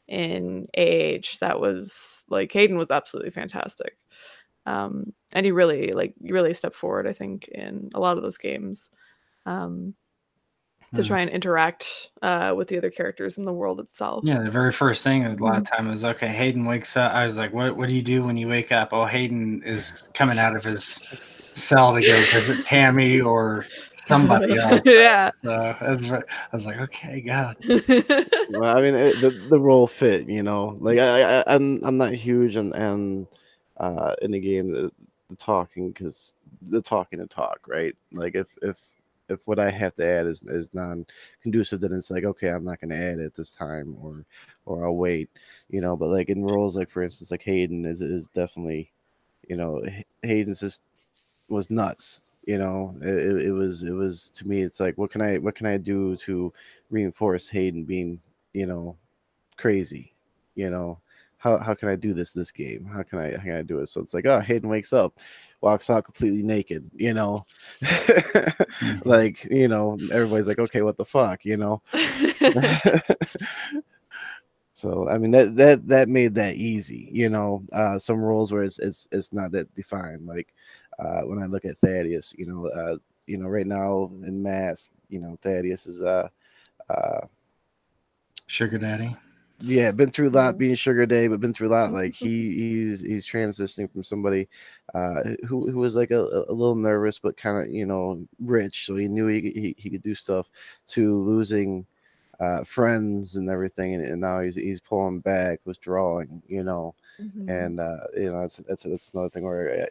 in AH, that was like Hayden was absolutely fantastic. And you really stepped forward, I think, in a lot of those games, to try and interact with the other characters in the world itself. Yeah, the very first thing a lot of time was, okay, Hayden wakes up. I was like, what do you do when you wake up? Oh, Hayden is coming out of his cell to go visit Tammy or somebody else. Yeah. So I was like, okay, God. Well, I mean, the role fit. Like I'm not huge and in the game the talking, because the talking to talk, right? Like if what I have to add is non conducive, then it's like, okay, I'm not going to add it this time, or I'll wait. But like in roles like, for instance, like Hayden is definitely, Hayden's just was nuts. It was to me, it's like, what can I do to reinforce Hayden being crazy. How can I do this game? How can I do it? So it's like, oh, Hayden wakes up, walks out completely naked. Like, everybody's like, okay, what the fuck. So I mean, that made that easy. Some roles where it's not that defined. Like when I look at Thaddeus, right now in Mass, Thaddeus is Sugar daddy. yeah, been through a lot being Sugar Day, but been through a lot. Like he's transitioning from somebody who was like a little nervous, but kind of rich, so he knew he could do stuff, to losing friends and everything, and now he's pulling back, withdrawing, and that's another thing where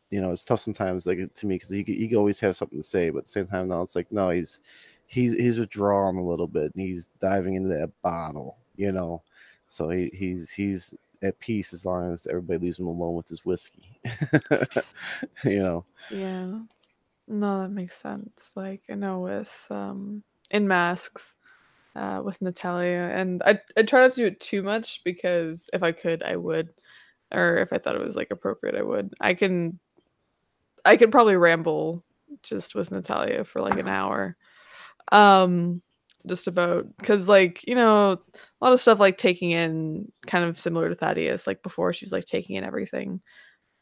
it's tough sometimes, like to me, because he could always have something to say, but at the same time now it's like, no, he's withdrawing a little bit, and he's diving into that bottle, so he's at peace as long as everybody leaves him alone with his whiskey. Yeah, no, that makes sense. Like I know with in Masks, with Natalia, and I try not to do it too much, because if I could I would, or if I thought it was like appropriate I would. I could probably ramble just with Natalia for like an hour. Just about, because like a lot of stuff like taking in, kind of similar to Thaddeus, like before she was like taking in everything,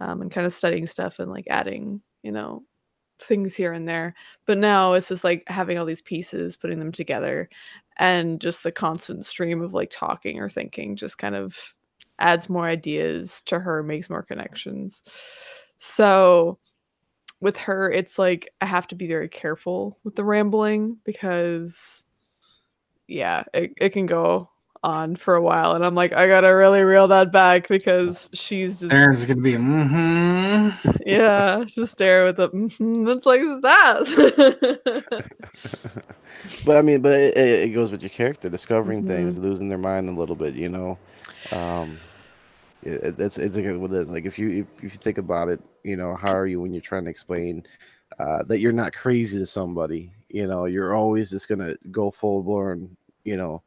and kind of studying stuff and like adding things here and there, but now it's just like having all these pieces, putting them together, and just the constant stream of like talking or thinking just kind of adds more ideas to her, makes more connections. So with her, it's like I have to be very careful with the rambling, because yeah, it can go on for a while, and I'm like, I gotta really reel that back because she's just Aaron's gonna be yeah, just stare with the it's like who's that? But I mean, but it goes with your character, discovering things, losing their mind a little bit, you know. It's like what it is. Like if you think about it, you know, how are you when you're trying to explain that you're not crazy to somebody? You know, you're always just gonna go full blown. You know,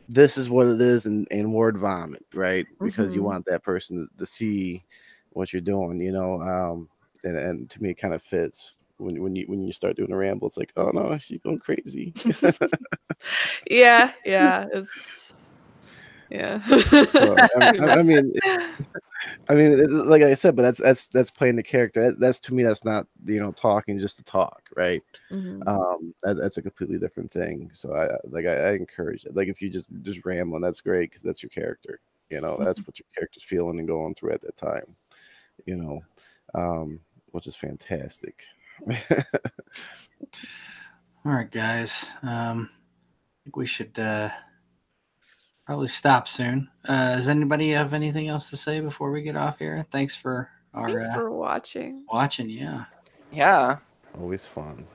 this is what it is, and word vomit, right? Because you want that person to see what you're doing. You know, and to me, it kind of fits. When you start doing a ramble, it's like, oh no, she's going crazy. Yeah, it's yeah. So I mean, like I said, but that's playing the character. That's to me, that's not, you know, talking just to talk, right? That's a completely different thing. So I encourage it. Like if you just rambling, that's great because that's your character. You know, that's what your character's feeling and going through at that time. You know, which is fantastic. All right, guys. I think we should probably stop soon. Does anybody have anything else to say before we get off here? Thanks for watching. watching. Yeah. Yeah. Always fun.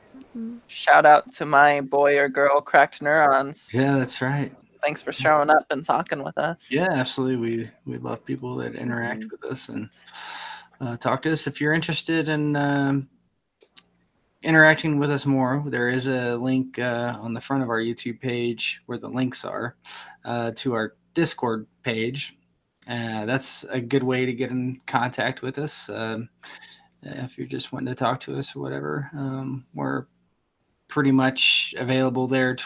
Shout out to my boy or girl cracked neurons. Yeah, that's right. Thanks for showing up and talking with us. Yeah, absolutely. We love people that interact with us and talk to us. If you're interested in interacting with us more, there is a link on the front of our YouTube page where the links are to our Discord page. That's a good way to get in contact with us. If you're just wanting to talk to us or whatever, we're pretty much available there,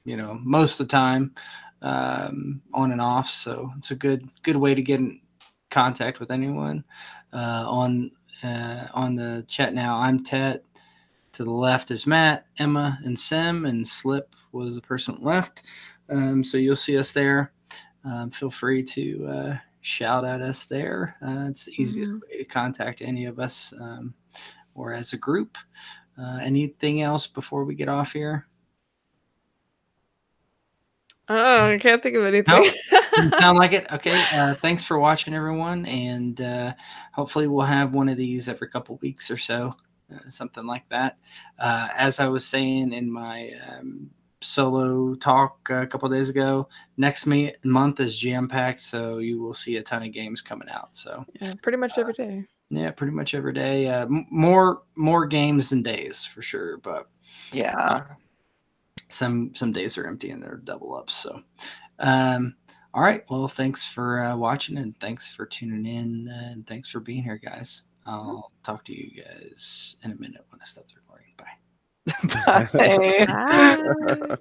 you know, most of the time, on and off. So it's a good way to get in contact with anyone. On the chat now, I'm Tet. To the left is Matt, Emma, and Sim, and Slip was the person left. So you'll see us there. Feel free to shout at us there. It's the easiest way to contact any of us or as a group. Anything else before we get off here? Oh, I can't think of anything. No? Doesn't sound like it. Okay. Thanks for watching, everyone. And hopefully we'll have one of these every couple weeks or so. Something like that. As I was saying in my solo talk a couple days ago, next month is jam-packed, so you will see a ton of games coming out. So yeah, pretty much every day. Yeah, pretty much every day. More games than days for sure, but yeah, some days are empty and they're double ups. So, all right. Well, thanks for watching and thanks for tuning in and thanks for being here, guys. I'll talk to you guys in a minute when I stop the recording. Bye. Bye. Bye.